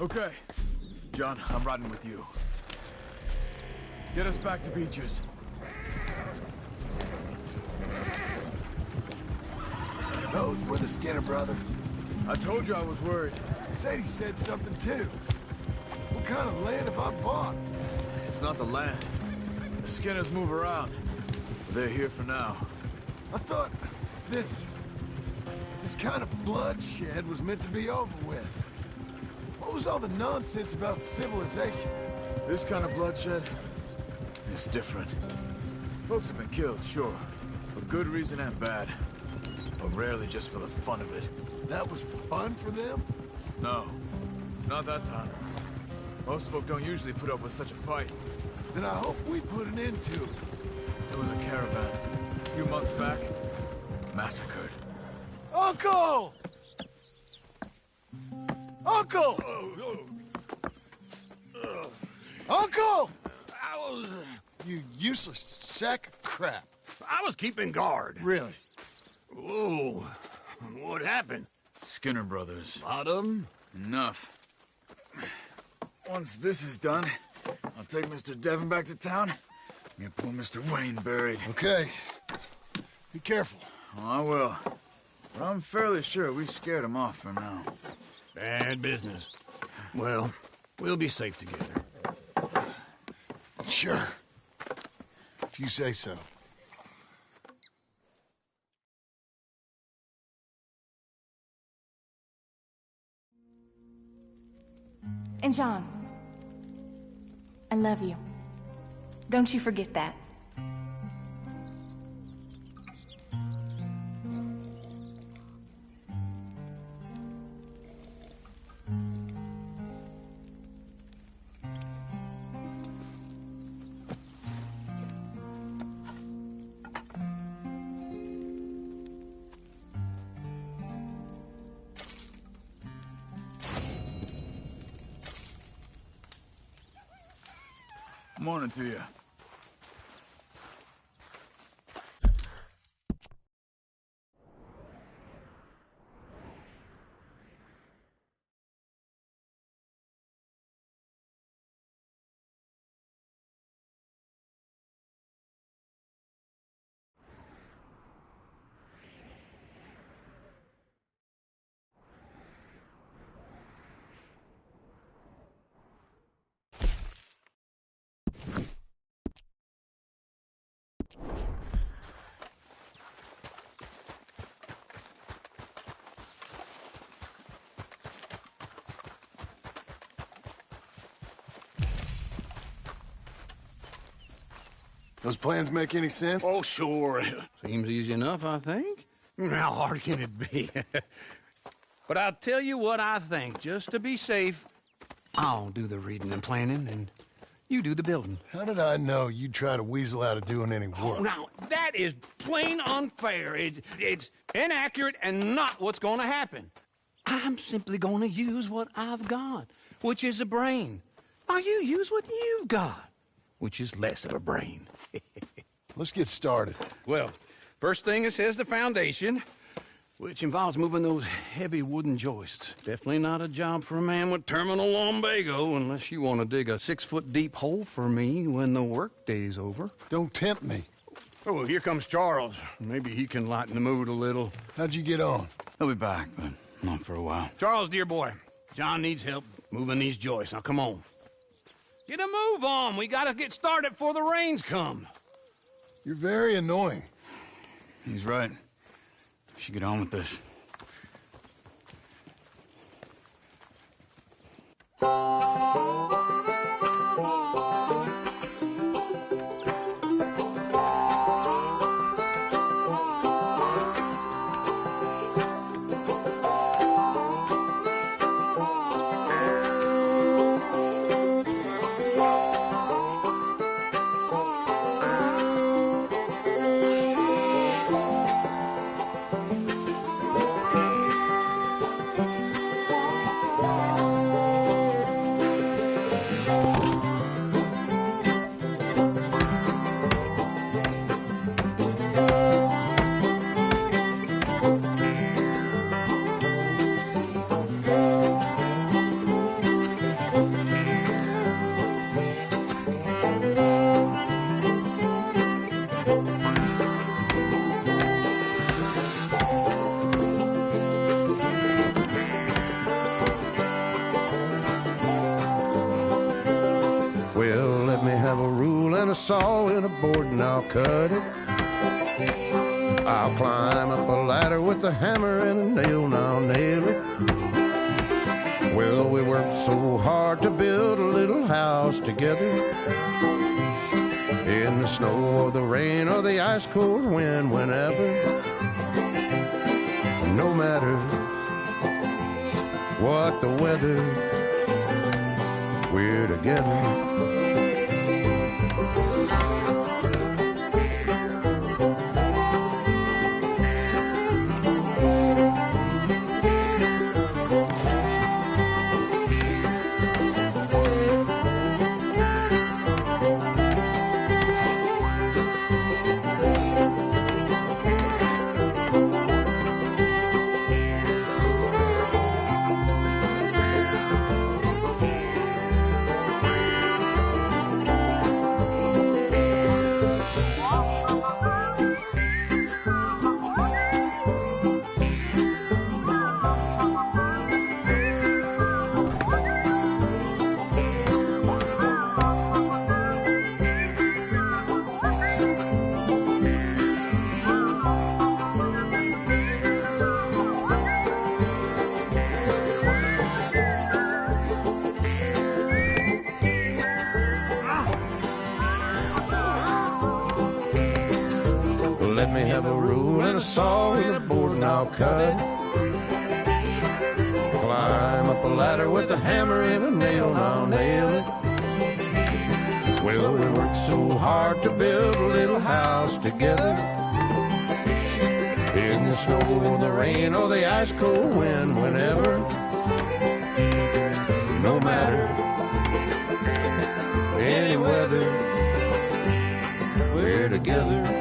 Okay. John, I'm riding with you. Get us back to Beaches. Those were the Skinner brothers. I told you I was worried. Sadie said something too. What kind of land have I bought? It's not the land. The Skinners move around. They're here for now. I thought this kind of bloodshed was meant to be over with. What was all the nonsense about civilization? This kind of bloodshed is different. Folks have been killed, sure. For good reason and bad. But rarely just for the fun of it. That was fun for them? No. Not that time. Most folk don't usually put up with such a fight. Then I hope we put an end to it. There was a caravan. A few months back. Massacred. Uncle! Uncle! Uncle! You useless sack of crap. I was keeping guard. Really? Whoa. What happened? Skinner brothers. A lot of them? Enough. Once this is done, I'll take Mr. Devon back to town. Get poor Mr. Wayne buried. Okay. Be careful. Oh, I will. But I'm fairly sure we scared him off for now. Bad business. Well, we'll be safe together. Sure. If you say so. And John, I love you. Don't you forget that. Morning to you. Those plans make any sense? Oh, sure. Seems easy enough, I think. How hard can it be? But I'll tell you what I think. Just to be safe, I'll do the reading and planning, and you do the building. How did I know you'd try to weasel out of doing any work? Oh, now, that is plain unfair. It's inaccurate and not what's going to happen. I'm simply going to use what I've got, which is a brain. Now, you use what you've got, which is less of a brain. Let's get started. Well, first thing it says the foundation, which involves moving those heavy wooden joists. Definitely not a job for a man with terminal lumbago, unless you want to dig a 6-foot deep hole for me when the workday's over. Don't tempt me. Oh, here comes Charles. Maybe he can lighten the mood a little. How'd you get on? He'll be back, but not for a while. Charles, dear boy, John needs help moving these joists. Now, come on. Get a move on. We gotta get started before the rains come. You're very annoying. He's right. We should get on with this. saw and a board and I'll cut it. I'll climb up a ladder with a hammer and a nail and I'll nail it. Well, we worked so hard to build a little house together. In the snow or the rain or the ice cold wind, whenever. No matter what the weather, we're together. Let me have a rule and a saw and a board and I'll cut it. Climb up a ladder with a hammer and a nail and I'll nail it. Well, we worked so hard to build a little house together. In the snow or the rain or the ice cold wind, whenever. No matter any weather, we're together.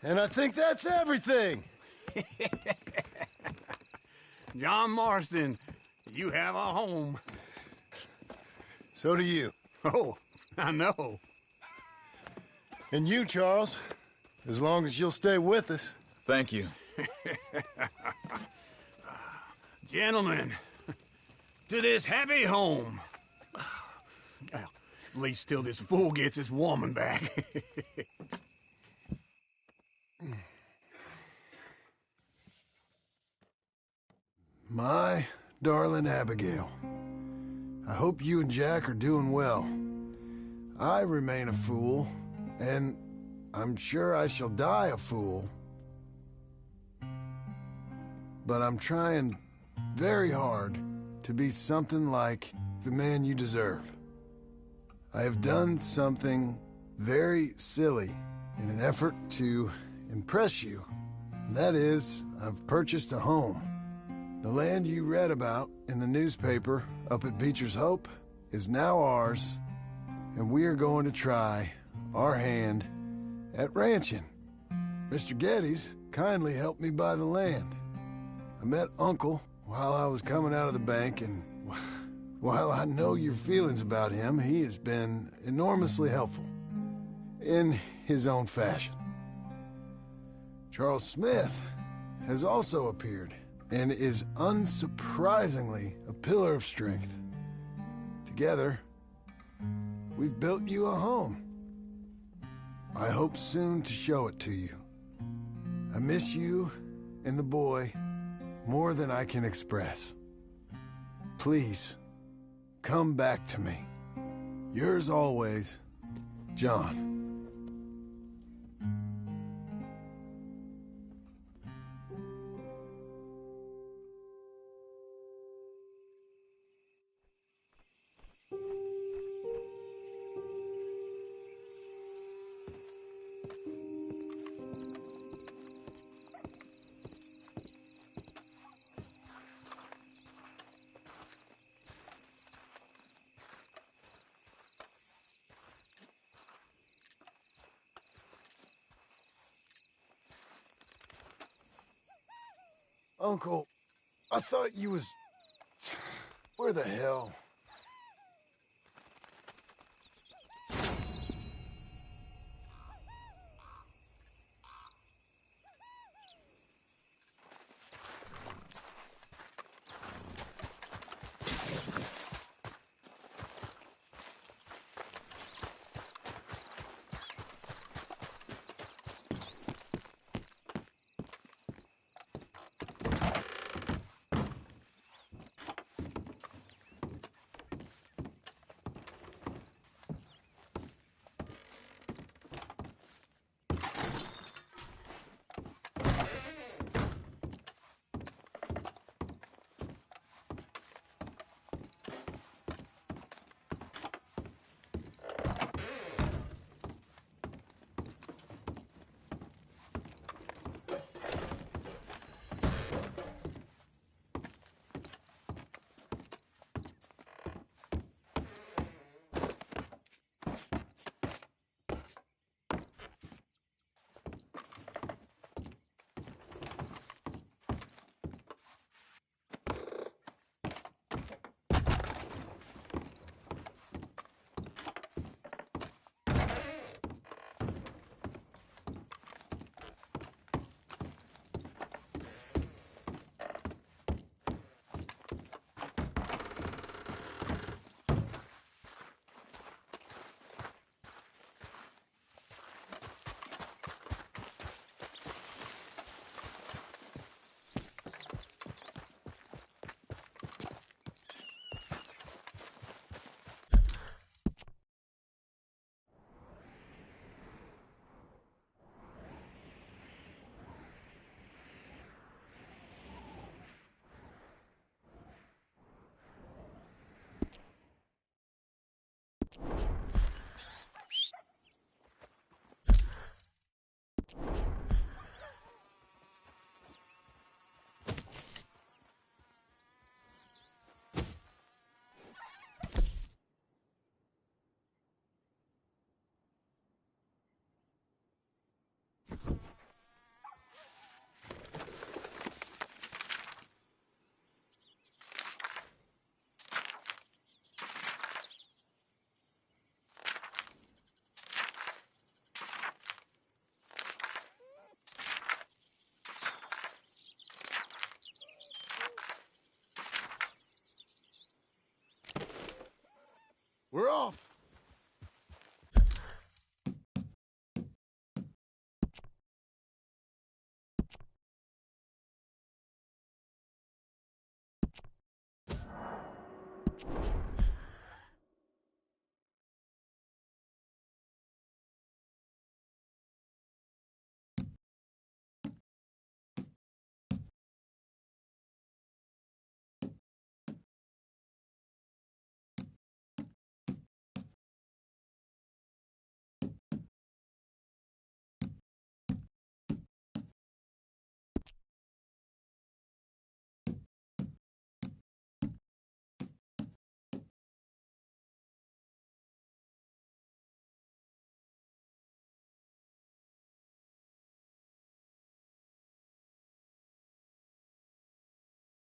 And I think that's everything. John Marston, you have a home. So do you. Oh, I know. And you, Charles, as long as you'll stay with us. Thank you. Gentlemen, to this happy home. Well, at least till this fool gets his woman back. My darling Abigail, I hope you and Jack are doing well. I remain a fool, and I'm sure I shall die a fool. But I'm trying very hard to be something like the man you deserve. I have done something very silly in an effort to impress you. And that is, I've purchased a home. The land you read about in the newspaper up at Beecher's Hope is now ours, and we are going to try our hand at ranching. Mr. Geddes kindly helped me buy the land. I met Uncle while I was coming out of the bank, and while I know your feelings about him, he has been enormously helpful in his own fashion. Charles Smith has also appeared and is unsurprisingly a pillar of strength. Together, we've built you a home. I hope soon to show it to you. I miss you and the boy more than I can express. Please, come back to me. Yours always, John. Uncle, I thought you was... Where the hell? We're off!